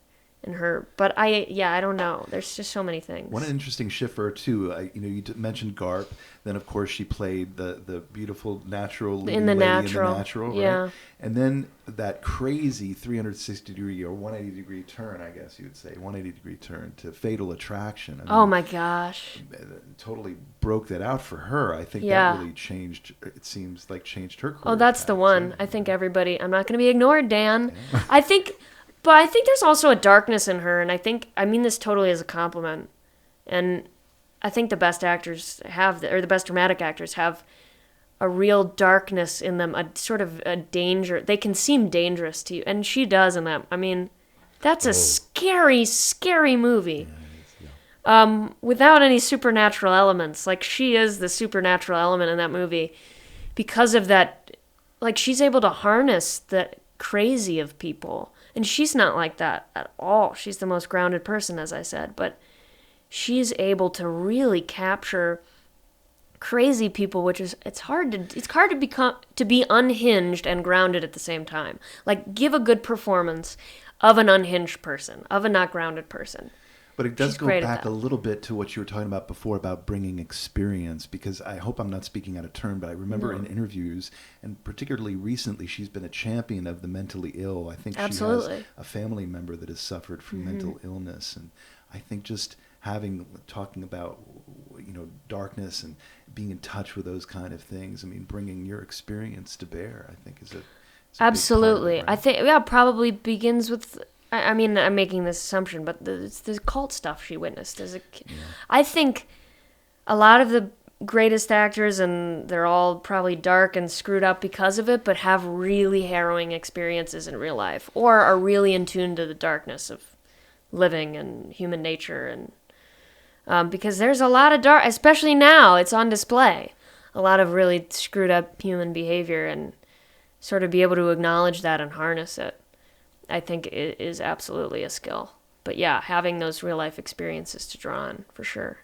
But I don't know. There's just so many things. One interesting shift for her too. You mentioned Garp. Then of course she played the beautiful natural lady in the natural, right? Yeah. And then that crazy 360 degree or 180 degree turn, I guess you would say, 180 degree turn to Fatal Attraction. I mean, oh my gosh. Totally broke that out for her. I think Yeah. that really changed. It seems like changed her career. Oh, that's the one. I think everybody. I'm not going to be ignored, Dan. Yeah. But I think there's also a darkness in her, and I mean this totally as a compliment. And I think the best actors the best dramatic actors have a real darkness in them, a sort of a danger. They can seem dangerous to you, and she does in that. I mean, that's a scary, scary movie. Without any supernatural elements. Like, she is the supernatural element in that movie because of that. Like, she's able to harness the crazy of people. And she's not like that at all. She's the most grounded person, as I said. But she's able to really capture crazy people, which is it's hard to be unhinged and grounded at the same time. Like, give a good performance of an unhinged person, of a not grounded person. But it does go back a little bit to what you were talking about before about bringing experience, because I hope I'm not speaking out of turn, but I remember in interviews, and particularly recently, she's been a champion of the mentally ill. I think she has a family member that has suffered from mental illness. And I think just talking about, darkness and being in touch with those kind of things, I mean, bringing your experience to bear, I think is a absolutely. Big part of it, right? I think, probably begins with, I mean, I'm making this assumption, but the cult stuff she witnessed as a kid. Yeah. I think a lot of the greatest actors, and they're all probably dark and screwed up because of it, but have really harrowing experiences in real life, or are really in tune to the darkness of living and human nature. And because there's a lot of dark, especially now, it's on display. A lot of really screwed up human behavior, and sort of be able to acknowledge that and harness it, I think it is absolutely a skill. But yeah, having those real life experiences to draw on, for sure.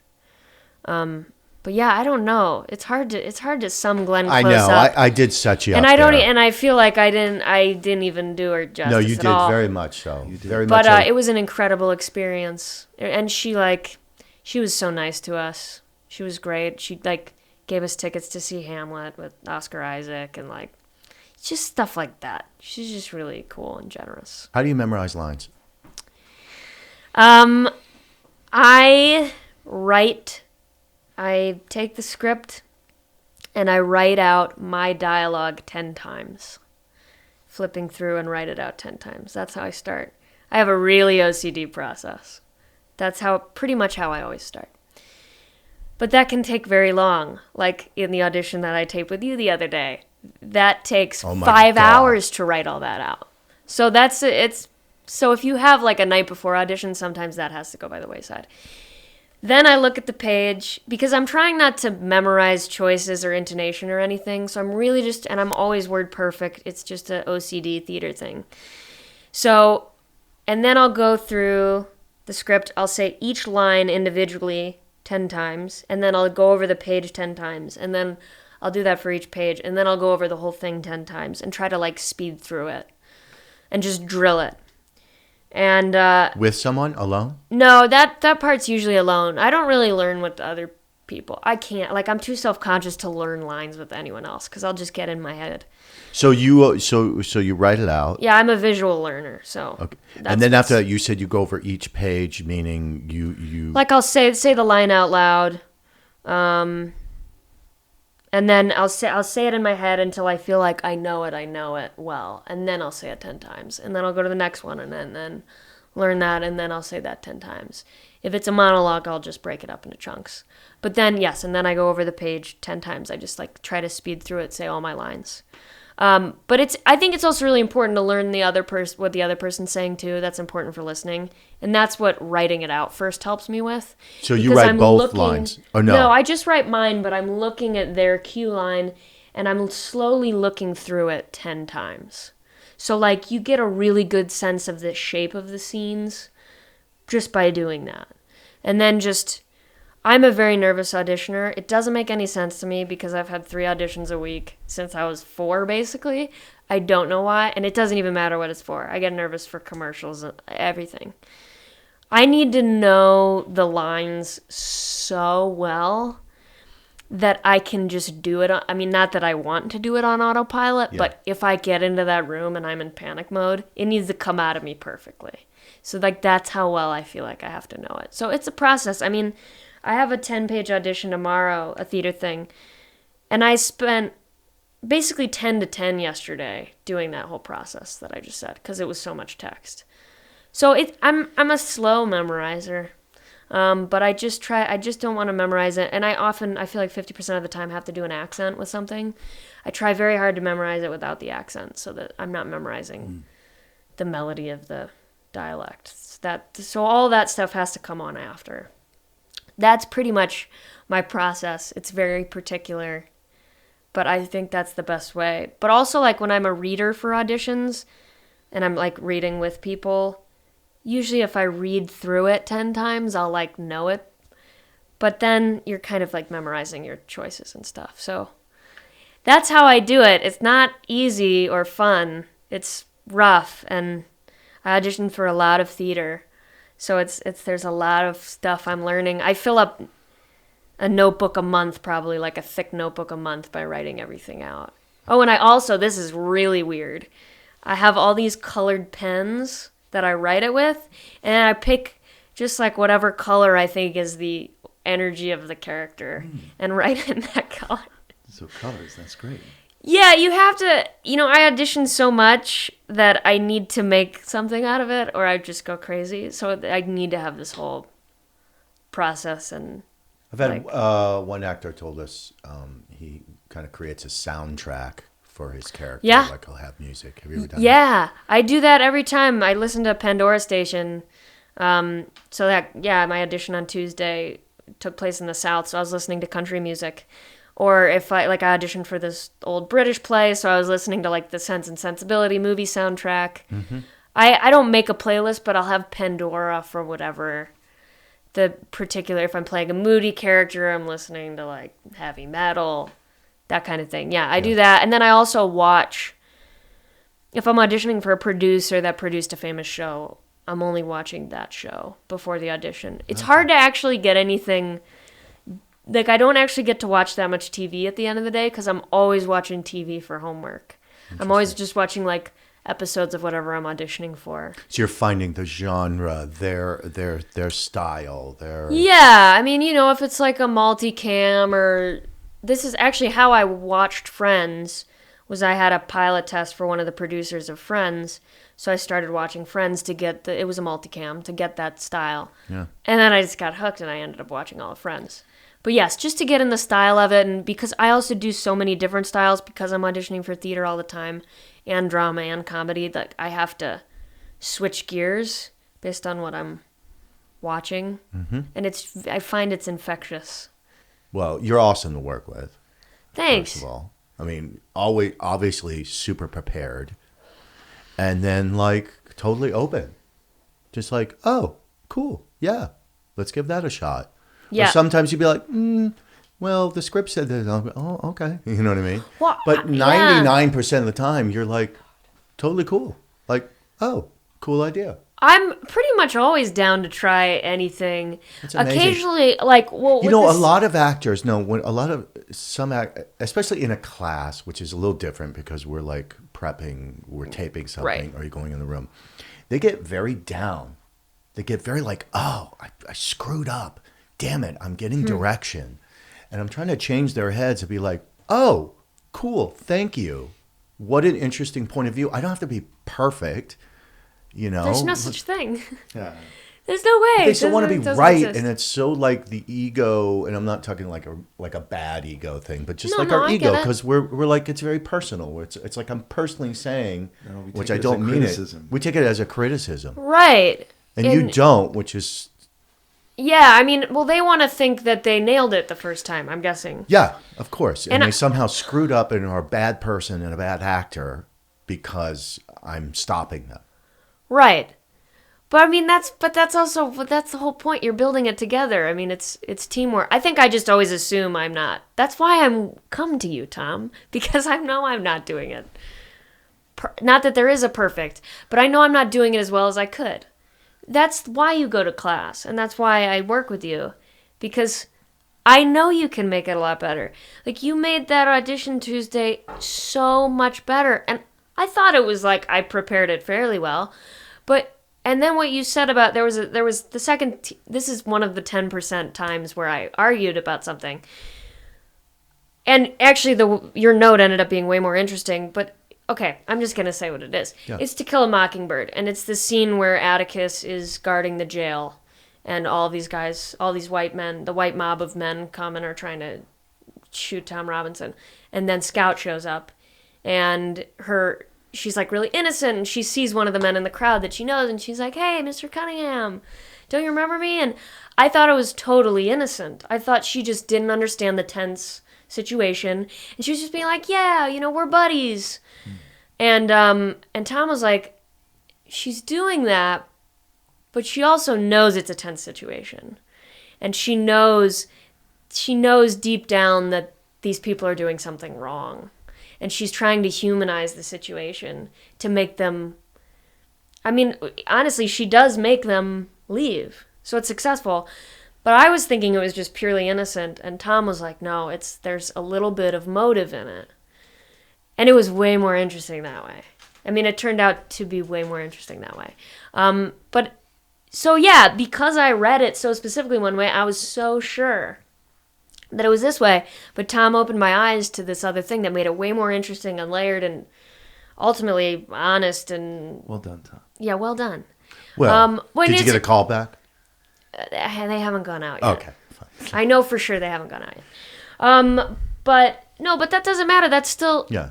But yeah, I don't know. It's hard to sum Glenn close up. I know. I did set you up. And I feel like I didn't even do her justice. No, you at did all. very much so. You did. Very but much. It was an incredible experience, and she was so nice to us. She was great. She gave us tickets to see Hamlet with Oscar Isaac, and just stuff like that. She's just really cool and generous. How do you memorize lines? I take the script and I write out my dialogue 10 times. Flipping through and write it out 10 times. That's how I start. I have a really OCD process. That's pretty much how I always start. But that can take very long. Like in the audition that I taped with you the other day. That takes 5 hours to write all that out. So so if you have a night before audition, sometimes that has to go by the wayside. Then I look at the page, because I'm trying not to memorize choices or intonation or anything. So I'm really and I'm always word perfect. It's just an OCD theater thing. So, and then I'll go through the script. I'll say each line individually 10 times, and then I'll go over the page 10 times, and then I'll do that for each page, and then I'll go over the whole thing 10 times and try to speed through it and just drill it. And with someone alone? No, that part's usually alone. I don't really learn with other people. I can't. I'm too self-conscious to learn lines with anyone else because I'll just get in my head. So you write it out. Yeah, I'm a visual learner, so. Okay. And then after that, you said you go over each page, meaning you. I'll say the line out loud, and then I'll say it in my head until I feel like I know it well, and then I'll say it 10 times, and then I'll go to the next one, and then learn that, and then I'll say that 10 times. If it's a monologue, I'll just break it up into chunks. But then, yes, and then I go over the page 10 times. I just like try to speed through it, say all my lines. But I think it's also really important to learn what the other person's saying too. That's important for listening. And that's what writing it out first helps me with. So you write both lines? Or no? No, I just write mine, but I'm looking at their cue line and I'm slowly looking through it 10 times. So like you get a really good sense of the shape of the scenes just by doing that. And then I'm a very nervous auditioner. It doesn't make any sense to me because I've had 3 auditions a week since I was 4, basically. I don't know why, and it doesn't even matter what it's for. I get nervous for commercials and everything. I need to know the lines so well that I can just do it. Not that I want to do it on autopilot, but if I get into that room and I'm in panic mode, it needs to come out of me perfectly. So like that's how well I feel like I have to know it. So it's a process. I have a 10-page audition tomorrow, a theater thing, and I spent basically 10 to 10 yesterday doing that whole process that I just said because it was so much text. So I'm a slow memorizer, but I just don't want to memorize it, and I feel like 50% of the time have to do an accent with something. I try very hard to memorize it without the accent so that I'm not memorizing the melody of the dialect. So all that stuff has to come on after. That's pretty much my process. It's very particular, but I think that's the best way. But also, like, when I'm a reader for auditions and I'm, like, reading with people, usually if I read through it 10 times, I'll, like, know it. But then you're kind of, like, memorizing your choices and stuff. So that's how I do it. It's not easy or fun. It's rough, and I auditioned for a lot of theater. So there's a lot of stuff I'm learning. I fill up a notebook a month, probably like a thick notebook a month by writing everything out. Oh, and this is really weird. I have all these colored pens that I write it with, and I pick just like whatever color I think is the energy of the character and write in that color. So colors, that's great. Yeah, you have to, I audition so much that I need to make something out of it or I just go crazy. So I need to have this whole process. And I've had one actor told us he kind of creates a soundtrack for his character. Yeah. Like he'll have music. Have you ever done that? Yeah, I do that every time. I listen to Pandora Station. My audition on Tuesday took place in the South, so I was listening to country music. Or if I auditioned for this old British play, so I was listening to like the Sense and Sensibility movie soundtrack. Mm-hmm. I don't make a playlist, but I'll have Pandora for whatever the particular. If I'm playing a moody character, I'm listening to like heavy metal, that kind of thing. Yeah, I do that. And then I also watch, if I'm auditioning for a producer that produced a famous show, I'm only watching that show before the audition. It's hard to actually get anything. Like, I don't actually get to watch that much TV at the end of the day because I'm always watching TV for homework. I'm always just watching, like, episodes of whatever I'm auditioning for. So you're finding the genre, their style, their... Yeah, if it's, like, a multicam or... This is actually how I watched Friends, was I had a pilot test for one of the producers of Friends, so I started watching Friends to get it was a multicam, to get that style. Yeah. And then I just got hooked and I ended up watching all of Friends. But yes, just to get in the style of it, and because I also do so many different styles because I'm auditioning for theater all the time, and drama and comedy, that I have to switch gears based on what I'm watching. Mm-hmm. And I find it's infectious. Well, you're awesome to work with. Thanks. First of all. Always, obviously super prepared. And then, like, totally open. Just like, oh, cool. Yeah, let's give that a shot. Yeah. Or sometimes you'd be like, well, the script said that. Oh, okay. You know what I mean? Well, but 99% of the time, you're like, totally cool. Like, oh, cool idea. I'm pretty much always down to try anything. Occasionally, like, well, a lot of actors, especially in a class, which is a little different because we're like prepping, we're taping something, right, or you're going in the room. They get very down. They get very like, oh, I screwed up. Damn it, I'm getting direction. And I'm trying to change their heads and be like, oh, cool, thank you. What an interesting point of view. I don't have to be perfect. You know, There's no such thing. Yeah. There's no way. they still want to be It doesn't right, exist. and it's so like the ego. And I'm not talking like a bad ego thing, but just No, like no, our I ego, get it. because we're like it's very personal. It's like I'm personally saying, No, we which take I it as don't a mean criticism. it. We take it as a criticism, Right. and you don't, which is Yeah, I mean, well, they want to think that they nailed it the first time, I'm guessing. yeah, of course, and And they I- somehow screwed up and are a bad person and a bad actor because I'm stopping them. Right. But I mean, that's the whole point. You're building it together. I mean, it's teamwork. I think I just always assume I'm not. That's why I'm come to you, Tom, because I know I'm not doing it. Not that there is a perfect, but I know I'm not doing it as well as I could. That's why you go to class, and that's why I work with you, because I know you can make it a lot better. Like, you made that audition Tuesday so much better, and I thought it was like I prepared it fairly well, but and then what you said about there was the second. This is one of the 10% times where I argued about something, and actually your note ended up being way more interesting. But okay, I'm just gonna say what it is. Yeah. It's To Kill a Mockingbird, and it's the scene where Atticus is guarding the jail, and all these guys, all these white men, the white mob of men come and are trying to shoot Tom Robinson, and then Scout shows up, and she's like really innocent, and she sees one of the men in the crowd that she knows, and she's like, "Hey, Mr. Cunningham, don't you remember me?" And I thought it was totally innocent. I thought she just didn't understand the tense situation, and she was just being like, "Yeah, we're buddies." And Tom was like, "She's doing that, but she also knows it's a tense situation, and she knows deep down that these people are doing something wrong. And she's trying to humanize the situation to make them... I mean, honestly, she does make them leave. So it's successful. But I was thinking it was just purely innocent. And Tom was like, no, there's a little bit of motive in it. And it was way more interesting that way. I mean, it turned out to be way more interesting that way. But, so yeah, because I read it so specifically one way, I was so sure that it was this way, but Tom opened my eyes to this other thing that made it way more interesting and layered and ultimately honest and... Well done, Tom. Yeah, well done. Well, did you get a call back? They haven't gone out yet. Okay, fine. I know for sure they haven't gone out yet. But that doesn't matter. That's still... Yeah.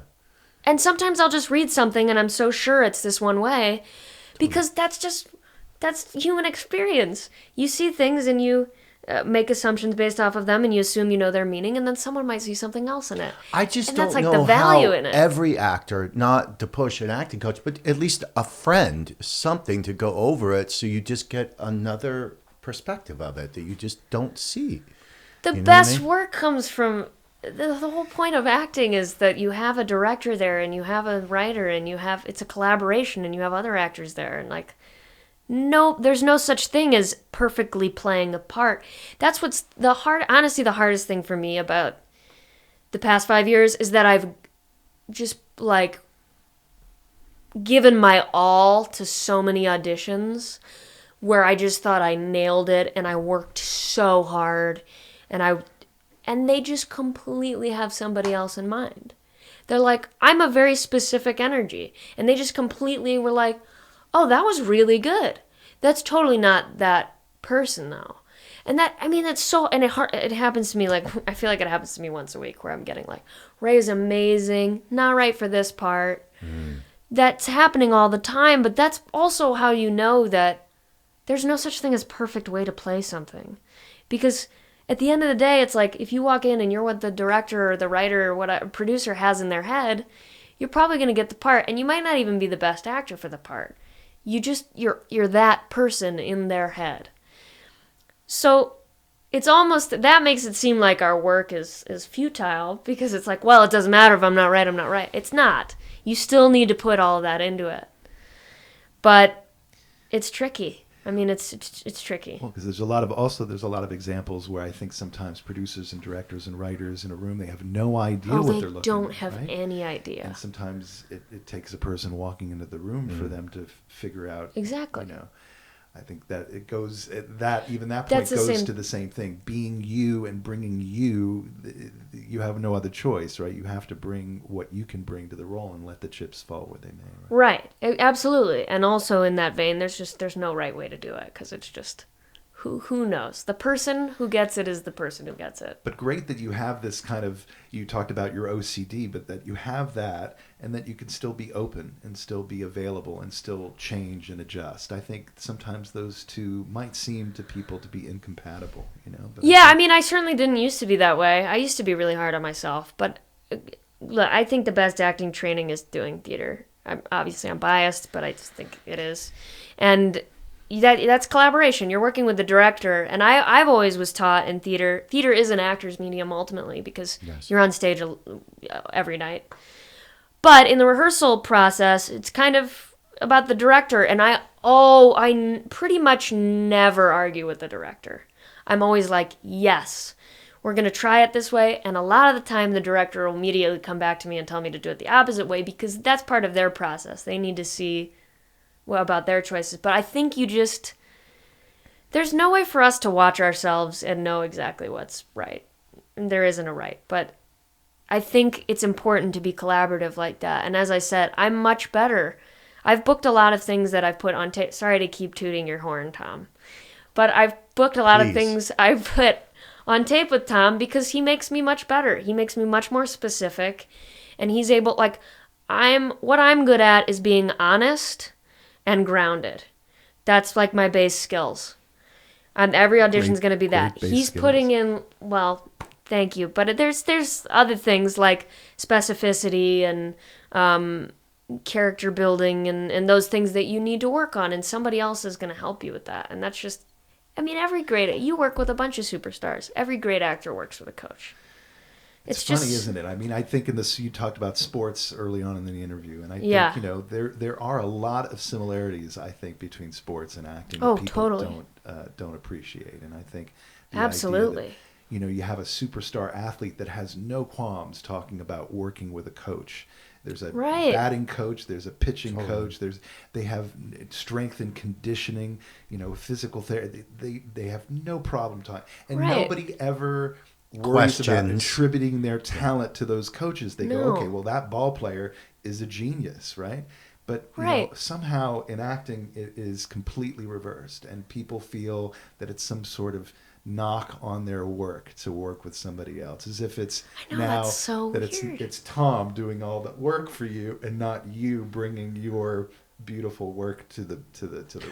And sometimes I'll just read something and I'm so sure it's this one way because that's human experience. You see things and you... make assumptions based off of them, and you assume you know their meaning, and then someone might see something else in it. I just and don't that's like know the value how in it. every actor, not to push an acting coach, but at least a friend, something to go over it so you just get another perspective of it that you just don't see. The You know best what I mean? work comes from... The whole point of acting is that you have a director there, and you have a writer, and it's a collaboration, and you have other actors there, and like... No, there's no such thing as perfectly playing a part. That's what's honestly, the hardest thing for me about the past 5 years is that I've just, like, given my all to so many auditions where I just thought I nailed it and I worked so hard and they just completely have somebody else in mind. They're like, I'm a very specific energy. And they just completely were like, oh, that was really good. That's totally not that person, though. And that's so, and it happens to me, like, I feel like it happens to me once a week where I'm getting like, Rae is amazing, not right for this part. That's happening all the time, but that's also how you know that there's no such thing as perfect way to play something. Because at the end of the day, it's like, if you walk in and you're what the director or the writer or what a producer has in their head, you're probably going to get the part, and you might not even be the best actor for the part. You're that person in their head. So it's almost, that makes it seem like our work is futile because it's like, well, it doesn't matter if I'm not right, I'm not right. It's not. You still need to put all of that into it. But it's tricky. I mean, it's tricky. Well, because there's a lot of examples where I think sometimes producers and directors and writers in a room, they have no idea what they're looking at. They don't have right? any idea. And sometimes it takes a person walking into the room for them to figure out. Exactly. I think that it goes at that even that That's point the goes same- to the same thing. Being you and bringing you, you have no other choice, right? You have to bring what you can bring to the role and let the chips fall where they may. Right? Right. Absolutely. And also in that vein, there's no right way to do it because it's just who knows. The person who gets it is the person who gets it. But great that you have this kind of, you talked about your OCD, but that you have that and that you can still be open and still be available and still change and adjust. I think sometimes those two might seem to people to be incompatible, you know? But Yeah, I think- mean, I certainly didn't used to be that way. I used to be really hard on myself, but look, I think the best acting training is doing theater. I'm biased, but I just think it is. And that's collaboration. You're working with the director, and I've always was taught in theater is an actor's medium ultimately because Yes. you're on stage every night. But in the rehearsal process, it's kind of about the director, and I pretty much never argue with the director. I'm always like, yes, we're going to try it this way, and a lot of the time the director will immediately come back to me and tell me to do it the opposite way because that's part of their process. They need to see about their choices. But I think there's no way for us to watch ourselves and know exactly what's right. And there isn't a right. But I think it's important to be collaborative like that. And as I said, I'm much better. I've booked a lot of things that I've put on tape. Sorry to keep tooting your horn, Tom. But I've booked a lot of Please. things I've put on tape with Tom because he makes me much better. He makes me much more specific. And he's able, what I'm good at is being honest and grounded. That's like my base skills. Every audition's going to be that. great base He's skills. putting in, well, thank you. But there's other things like specificity and character building and those things that you need to work on. And somebody else is going to help you with that. And that's just, I mean, you work with a bunch of superstars. Every great actor works with a coach. It's funny, isn't it? I mean, I think you talked about sports early on in the interview, and I Yeah. think, there are a lot of similarities, I think, between sports and acting Oh, that people totally. don't appreciate. And I think the Absolutely. idea that, you have a superstar athlete that has no qualms talking about working with a coach. There's a Right. batting coach, there's a pitching coach, they have strength and conditioning, physical therapy. They have no problem talking. And Right. nobody ever worries about Questions. attributing their talent to those coaches. They No. go, okay, well, that ball player is a genius, right? But Right. somehow in acting it is completely reversed, and people feel that it's some sort of knock on their work to work with somebody else, as if it's I know, now that's so that weird. it's Tom doing all the work for you and not you bringing your beautiful work to the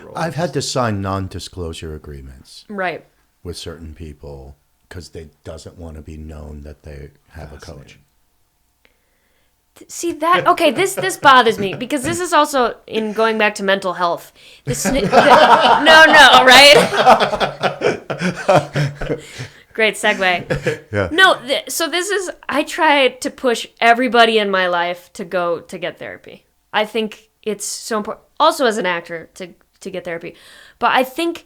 role. I've had to sign non-disclosure agreements Right. with certain people because they doesn't want to be known that they have a coach. See that? Okay, this bothers me because this is also in going back to mental health. Right? Great segue. Yeah. No, so this is, I try to push everybody in my life to go to get therapy. I think it's so important, also as an actor, to get therapy. But I think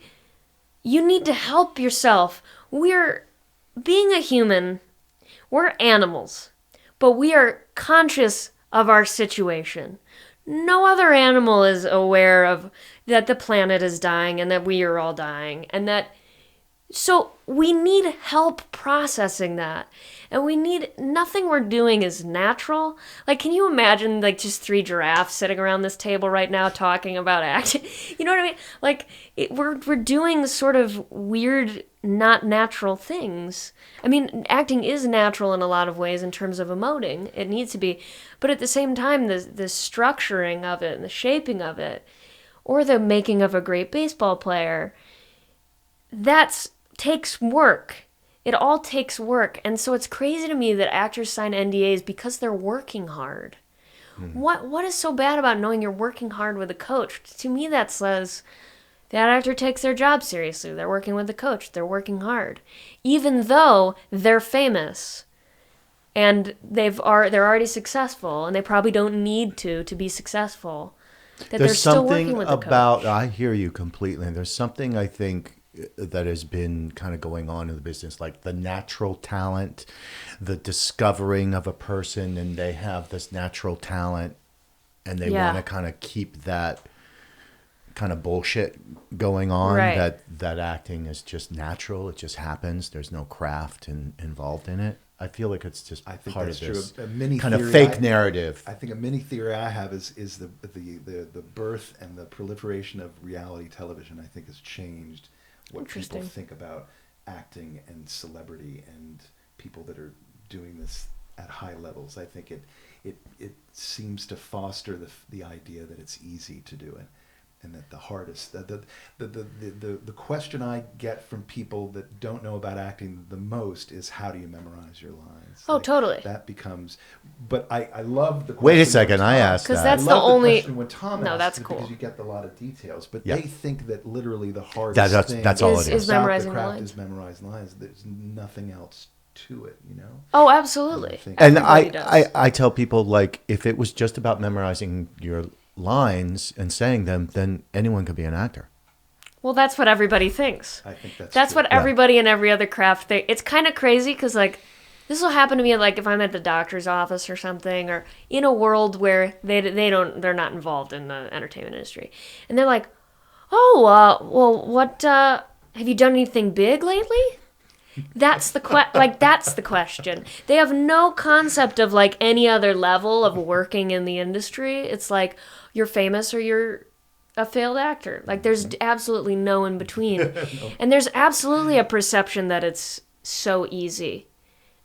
you need to help yourself. Being a human, we're animals, but we are conscious of our situation. No other animal is aware of that the planet is dying and that we are all dying, and that so we need help processing that. And nothing we're doing is natural. Like, can you imagine, like, just 3 giraffes sitting around this table right now talking about acting? You know what I mean? Like, we're doing sort of weird, not natural things. I mean, acting is natural in a lot of ways in terms of emoting. It needs to be. But at the same time, the structuring of it and the shaping of it, or the making of a great baseball player, takes work. It all takes work. And so it's crazy to me that actors sign NDAs because they're working hard. What is so bad about knowing you're working hard with a coach? To me, that says that actor takes their job seriously. They're working with a coach. They're working hard. Even though they're famous and they're already successful and they probably don't need to be successful, that they're There's still something working with the about, coach. I hear you completely. There's something I think that has been kind of going on in the business, like the natural talent, the discovering of a person, and they have this natural talent and they Yeah. want to kind of keep that kind of bullshit going on, Right. that acting is just natural. It just happens. There's no craft involved in it. I feel like it's just I think part that's of this true. A mini kind of theory fake narrative. I think a mini theory I have is the birth and the proliferation of reality television. I think has changed what people Interesting. think about acting and celebrity and people that are doing this at high levels. I think it seems to foster the idea that it's easy to do it, and that the hardest the question I get from people that don't know about acting the most is, how do you memorize your lines? Oh, totally. That becomes. But I love the question. Wait a second, when I Tom- asked 'Cause that. that's I the love only- question when Tom No, asks that's it, cool. because you get a lot of details. But Yeah. they think that literally the hardest That's thing all it is. Is about memorizing the the craft lines. is memorizing lines. There's nothing else to it, you know. Oh, absolutely. I think- And Everybody does. I tell people, like, if it was just about memorizing your lines and saying them, then anyone could be an actor. Well, that's what everybody thinks. I think That's true. what everybody in every other craft thinks. It's kind of crazy because, like, this will happen to me, like, if I'm at the doctor's office or something, or in a world where they're not involved in the entertainment industry. And they're like, oh, well, what, have you done anything big lately? That's the that's the question. They have no concept of, like, any other level of working in the industry. It's like, you're famous or you're a failed actor. Like, there's absolutely no in between. And there's absolutely a perception that it's so easy.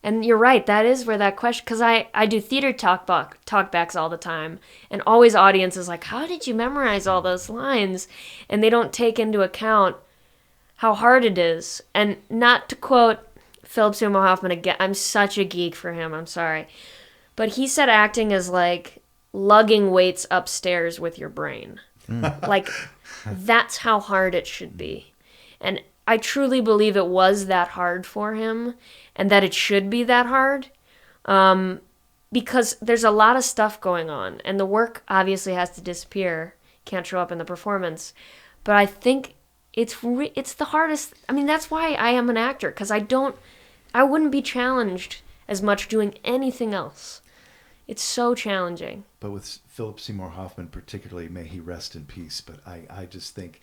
And you're right, that is where that question, because I do theater talkbacks all the time, and always audience is like, how did you memorize all those lines? And they don't take into account how hard it is. And not to quote Philip Seymour Hoffman again, I'm such a geek for him, I'm sorry. But he said acting is like lugging weights upstairs with your brain. Like, that's how hard it should be. And I truly believe it was that hard for him, and that it should be that hard, because there's a lot of stuff going on, and the work obviously has to disappear, can't show up in the performance. But I think it's the hardest. I mean, that's why I am an actor, because I wouldn't be challenged as much doing anything else. It's so challenging. But with Philip Seymour Hoffman particularly, may he rest in peace. But I just think,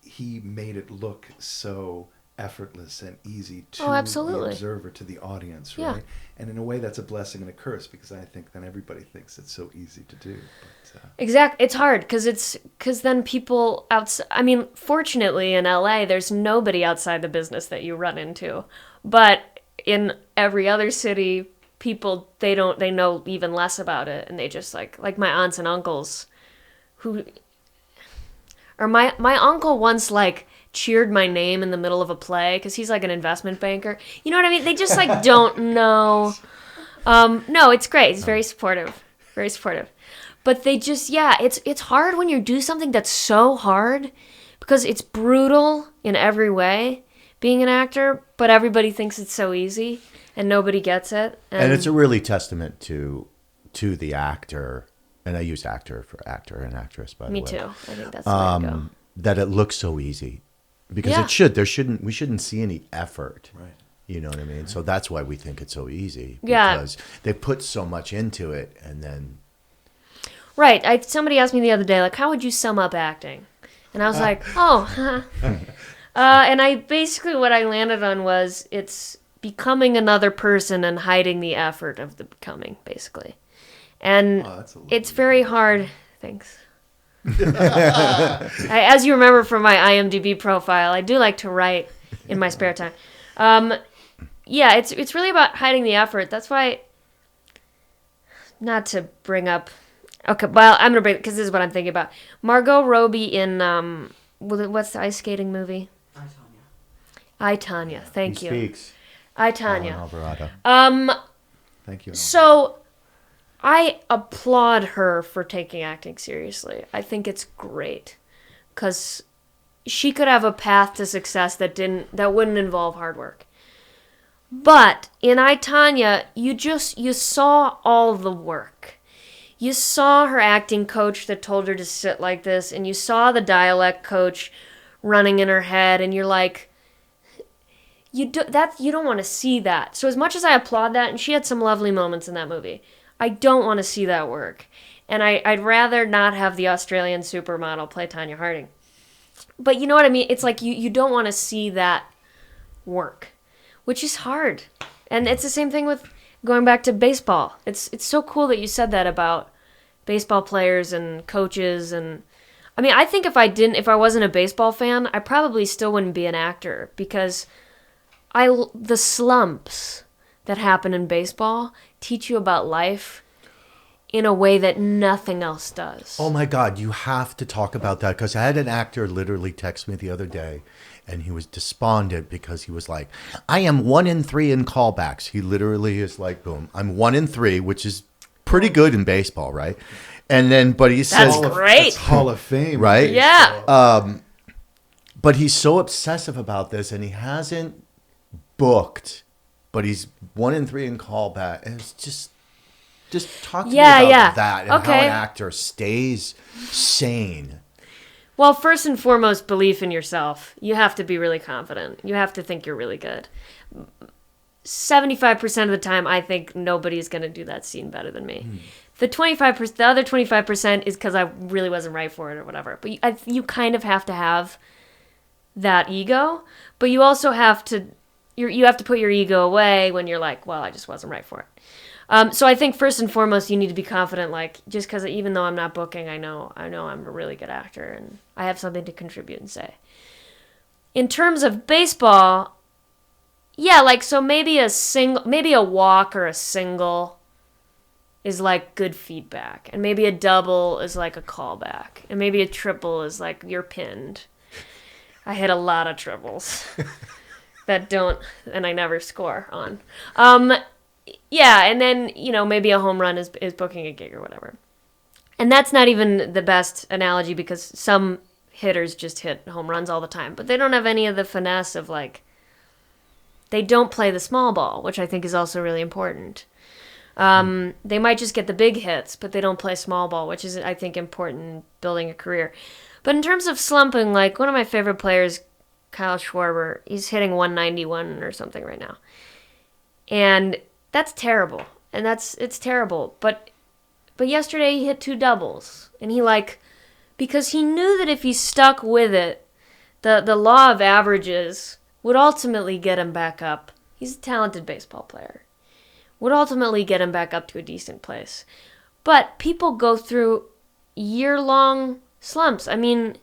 he made it look so effortless and easy to absolutely. the observer, to the audience, right? Yeah. And in a way, that's a blessing and a curse, because I think then everybody thinks it's so easy to do. But, Exactly. It's hard because then people outside. I mean, fortunately in LA, there's nobody outside the business that you run into. But in every other city, people they know even less about it, and they just like my aunts and uncles, or my uncle once like cheered my name in the middle of a play because he's like an investment banker. You know what I mean? They just like don't know. No, it's great. He's very supportive. Very supportive. But they just, it's hard when you do something that's so hard because it's brutal in every way, being an actor, but everybody thinks it's so easy and nobody gets it. And it's a really testament to the actor, and I use actor for actor and actress, by the way. Me too. I think that's the way to go. That it looks so easy. Because Yeah. it should. We shouldn't see any effort. right. You know what I mean? So that's why we think it's so easy. Yeah. Because they put so much into it, and then Right. Somebody asked me the other day, like, how would you sum up acting? And I was like, and I basically what I landed on was it's becoming another person and hiding the effort of the becoming, basically. And that's a lovely it's very hard. Thanks. As you remember from my IMDb profile, I do like to write in my spare time. Yeah, it's really about hiding the effort. That's why, not to bring up, okay, well, I'm going to bring, because this is what I'm thinking about. Margot Robbie in, what's the ice skating movie? I, Tonya. Thank he you. speaks. I, Alan Tonya. Alvarado. Thank you. So, I applaud her for taking acting seriously. I think it's great, because she could have a path to success that wouldn't involve hard work. But in I, Tonya, you saw all the work. You saw her acting coach that told her to sit like this, and you saw the dialect coach running in her head, and you're like, you don't want to see that. So as much as I applaud that, and she had some lovely moments in that movie, I don't want to see that work. And I'd rather not have the Australian supermodel play Tanya Harding. But you know what I mean? It's like you don't want to see that work, which is hard. And it's the same thing with going back to baseball. It's so cool that you said that about baseball players and coaches. And I mean, I think if I wasn't a baseball fan, I probably still wouldn't be an actor, because the slumps that happen in baseball teach you about life in a way that nothing else does. Oh my God, you have to talk about that, because I had an actor literally text me the other day, and he was despondent because he was like, I am 1 in 3 in callbacks. He literally is like, boom, I'm 1 in 3, which is pretty good in baseball, right? And then, but he says, That's great. That's Hall of Fame. Right? Yeah. But he's so obsessive about this, and he hasn't booked, but he's 1 in 3 in callback. And it's just talk to me about that and how an actor stays sane. Well, first and foremost, belief in yourself. You have to be really confident. You have to think you're really good. 75% of the time, I think nobody's going to do that scene better than me. The other 25% is because I really wasn't right for it or whatever. But you kind of have to have that ego, but you also have to you have to put your ego away when you're like, well, I just wasn't right for it. So I think first and foremost, you need to be confident. Like, just because even though I'm not booking, I know I'm a really good actor and I have something to contribute and say. In terms of baseball, yeah, like, so maybe a walk or a single is like good feedback, and maybe a double is like a callback, and maybe a triple is like you're pinned. I hit a lot of triples that and I never score on. Yeah, and then, maybe a home run is booking a gig or whatever. And that's not even the best analogy, because some hitters just hit home runs all the time, but they don't have any of the finesse of, like, they don't play the small ball, which I think is also really important. They might just get the big hits, but they don't play small ball, which is, I think, important in building a career. But in terms of slumping, like, one of my favorite players, Kyle Schwarber, he's hitting 191 or something right now. And that's terrible. And it's terrible. But yesterday he hit 2 doubles. And because he knew that if he stuck with it, the law of averages would ultimately get him back up. He's a talented baseball player. Would ultimately get him back up to a decent place. But people go through year-long slumps. I mean,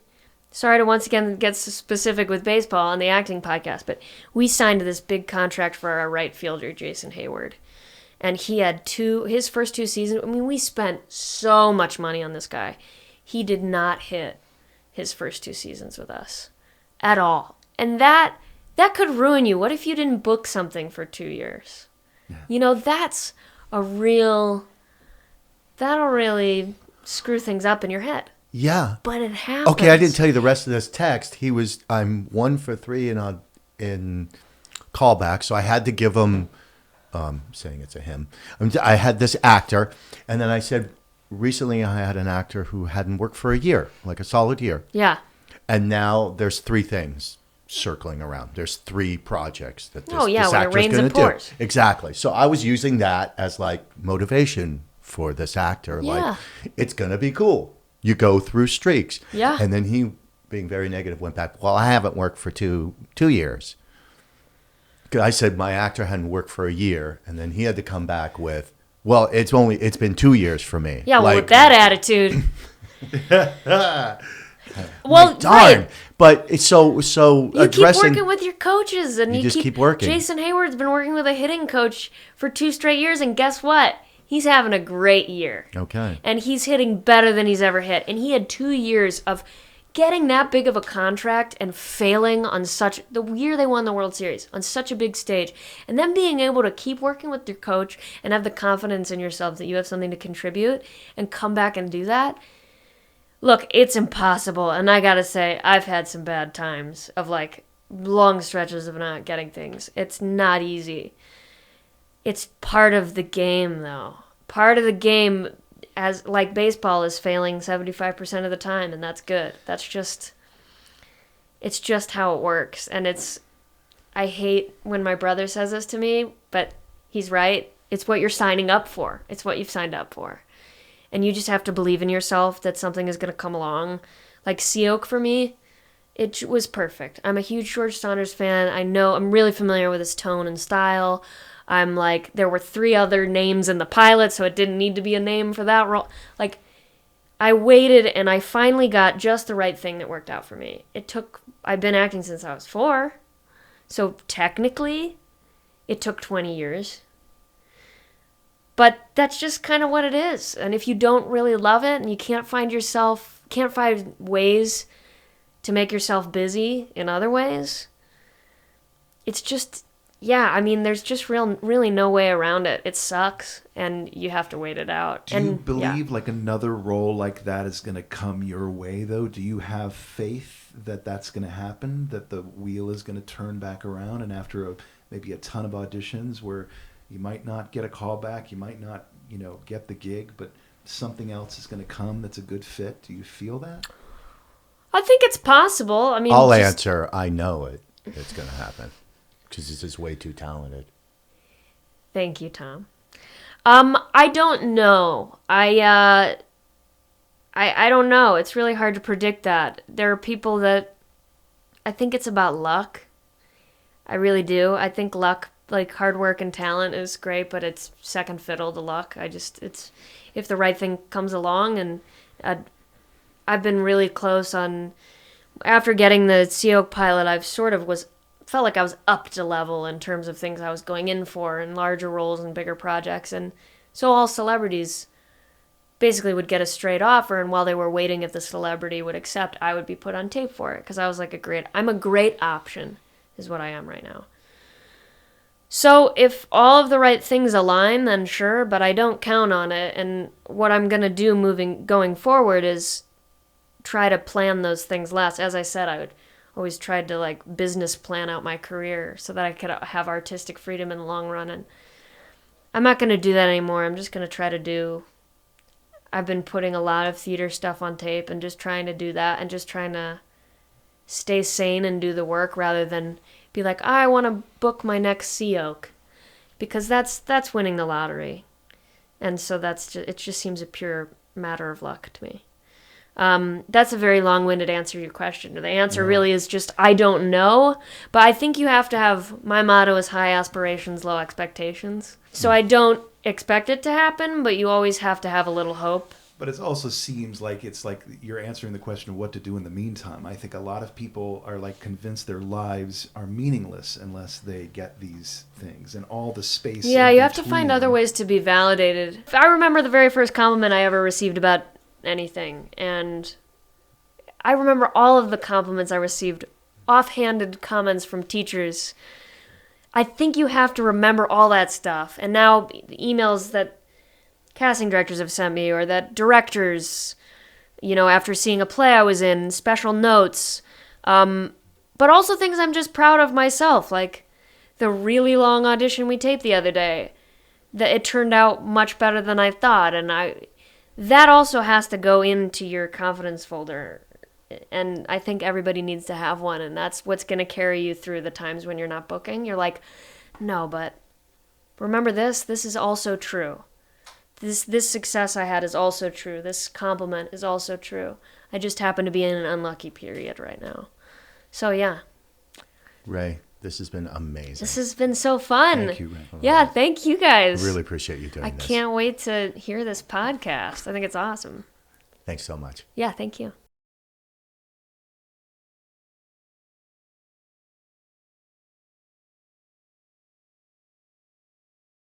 sorry to once again get specific with baseball on the acting podcast, but we signed this big contract for our right fielder, Jason Hayward. And he had his first 2 seasons. I mean, we spent so much money on this guy. He did not hit his first 2 seasons with us at all. And that could ruin you. What if you didn't book something for 2 years? Yeah. That's that'll really screw things up in your head. Yeah. But it happens. Okay, I didn't tell you the rest of this text. I'm 1 for 3 in callback, so I had to give him, saying it's a him. I had this actor, and then I said, recently I had an actor who hadn't worked for a year, like a solid year. Yeah. And now there's 3 things circling around. There's 3 projects that this when it actor's rains going and to do. pours. Exactly. So I was using that as like motivation for this actor. Yeah. Like, it's going to be cool. You go through streaks. Yeah. And then he, being very negative, went back, well, I haven't worked for two years. I said my actor hadn't worked for a year, and then he had to come back with, well, it's been 2 years for me. Yeah, well, with that attitude. Well, darn. Right. But it's so you addressing. keep working with your coaches, and you just keep working. Jason Hayward's been working with a hitting coach for 2 straight years, and guess what? He's having a great year. Okay. And he's hitting better than he's ever hit. And he had 2 years of getting that big of a contract and failing on the year they won the World Series, on such a big stage. And then being able to keep working with your coach and have the confidence in yourself that you have something to contribute and come back and do that. Look, it's impossible. And I gotta say, I've had some bad times of like long stretches of not getting things. It's not easy. It's part of the game, though. Part of the game, as like baseball, is failing 75% of the time, and that's good. It's just how it works. And I hate when my brother says this to me, but he's right. It's what you're signing up for. It's what you've signed up for. and you just have to believe in yourself that something is going to come along. Like Sea Oak for me, it was perfect. I'm a huge George Saunders fan. I'm really familiar with his tone and style. I'm like, there were 3 other names in the pilot, so it didn't need to be a name for that role. Like, I waited, and I finally got just the right thing that worked out for me. I've been acting since I was 4, so technically, it took 20 years. But that's just kind of what it is. And if you don't really love it, and you can't find ways to make yourself busy in other ways, it's just... Yeah, I mean, there's just really no way around it. It sucks, and you have to wait it out. Do you believe like another role like that is going to come your way, though? Do you have faith that that's going to happen, that the wheel is going to turn back around, and after maybe a ton of auditions where you might not get a call back, you might not, get the gig, but something else is going to come that's a good fit? Do you feel that? I think it's possible. I mean, I'll answer, I know it's going to happen. Because he's just way too talented. Thank you, Tom. I don't know. I don't know. It's really hard to predict that. There are people that I think it's about luck. I really do. I think luck, like hard work and talent, is great, but it's second fiddle to luck. It's if the right thing comes along, and I've been really close on. After getting the Sea Oak pilot, I've sort of felt like I was up to level in terms of things I was going in for and larger roles and bigger projects. And so all celebrities basically would get a straight offer, and while they were waiting if the celebrity would accept, I would be put on tape for it because I was like I'm a great option is what I am right now. So if all of the right things align, then sure, but I don't count on it. And what I'm going to do going forward is try to plan those things less. As I said, I would always tried to like business plan out my career so that I could have artistic freedom in the long run, and I'm not going to do that anymore. I'm just going to try to I've been putting a lot of theater stuff on tape and just trying to do that and just trying to stay sane and do the work rather than be like, I want to book my next Sea Oak, because that's winning the lottery. And so it just seems a pure matter of luck to me. That's a very long-winded answer to your question. The answer really is just, I don't know, but I think you have to have, my motto is high aspirations, low expectations. So I don't expect it to happen, but you always have to have a little hope. But it also seems like you're answering the question of what to do in the meantime. I think a lot of people are like convinced their lives are meaningless unless they get these things and all the space. Yeah, you have to find other ways to be validated. I remember the very first compliment I ever received about anything, and I remember all of the compliments I received, offhanded comments from teachers. I think you have to remember all that stuff. And now the emails that casting directors have sent me, or that directors, after seeing a play I was in, special notes, but also things I'm just proud of myself, like the really long audition we taped the other day, that it turned out much better than I thought, and that also has to go into your confidence folder, and I think everybody needs to have one, and that's what's going to carry you through the times when you're not booking. You're like, no, but remember this is also true. This success I had is also true. This compliment is also true. I just happen to be in an unlucky period right now. So yeah. Rae, this has been amazing. This has been so fun. Thank you, Rae. Yeah, thank you guys. I really appreciate you doing this. I can't wait to hear this podcast. I think it's awesome. Thanks so much. Yeah, thank you.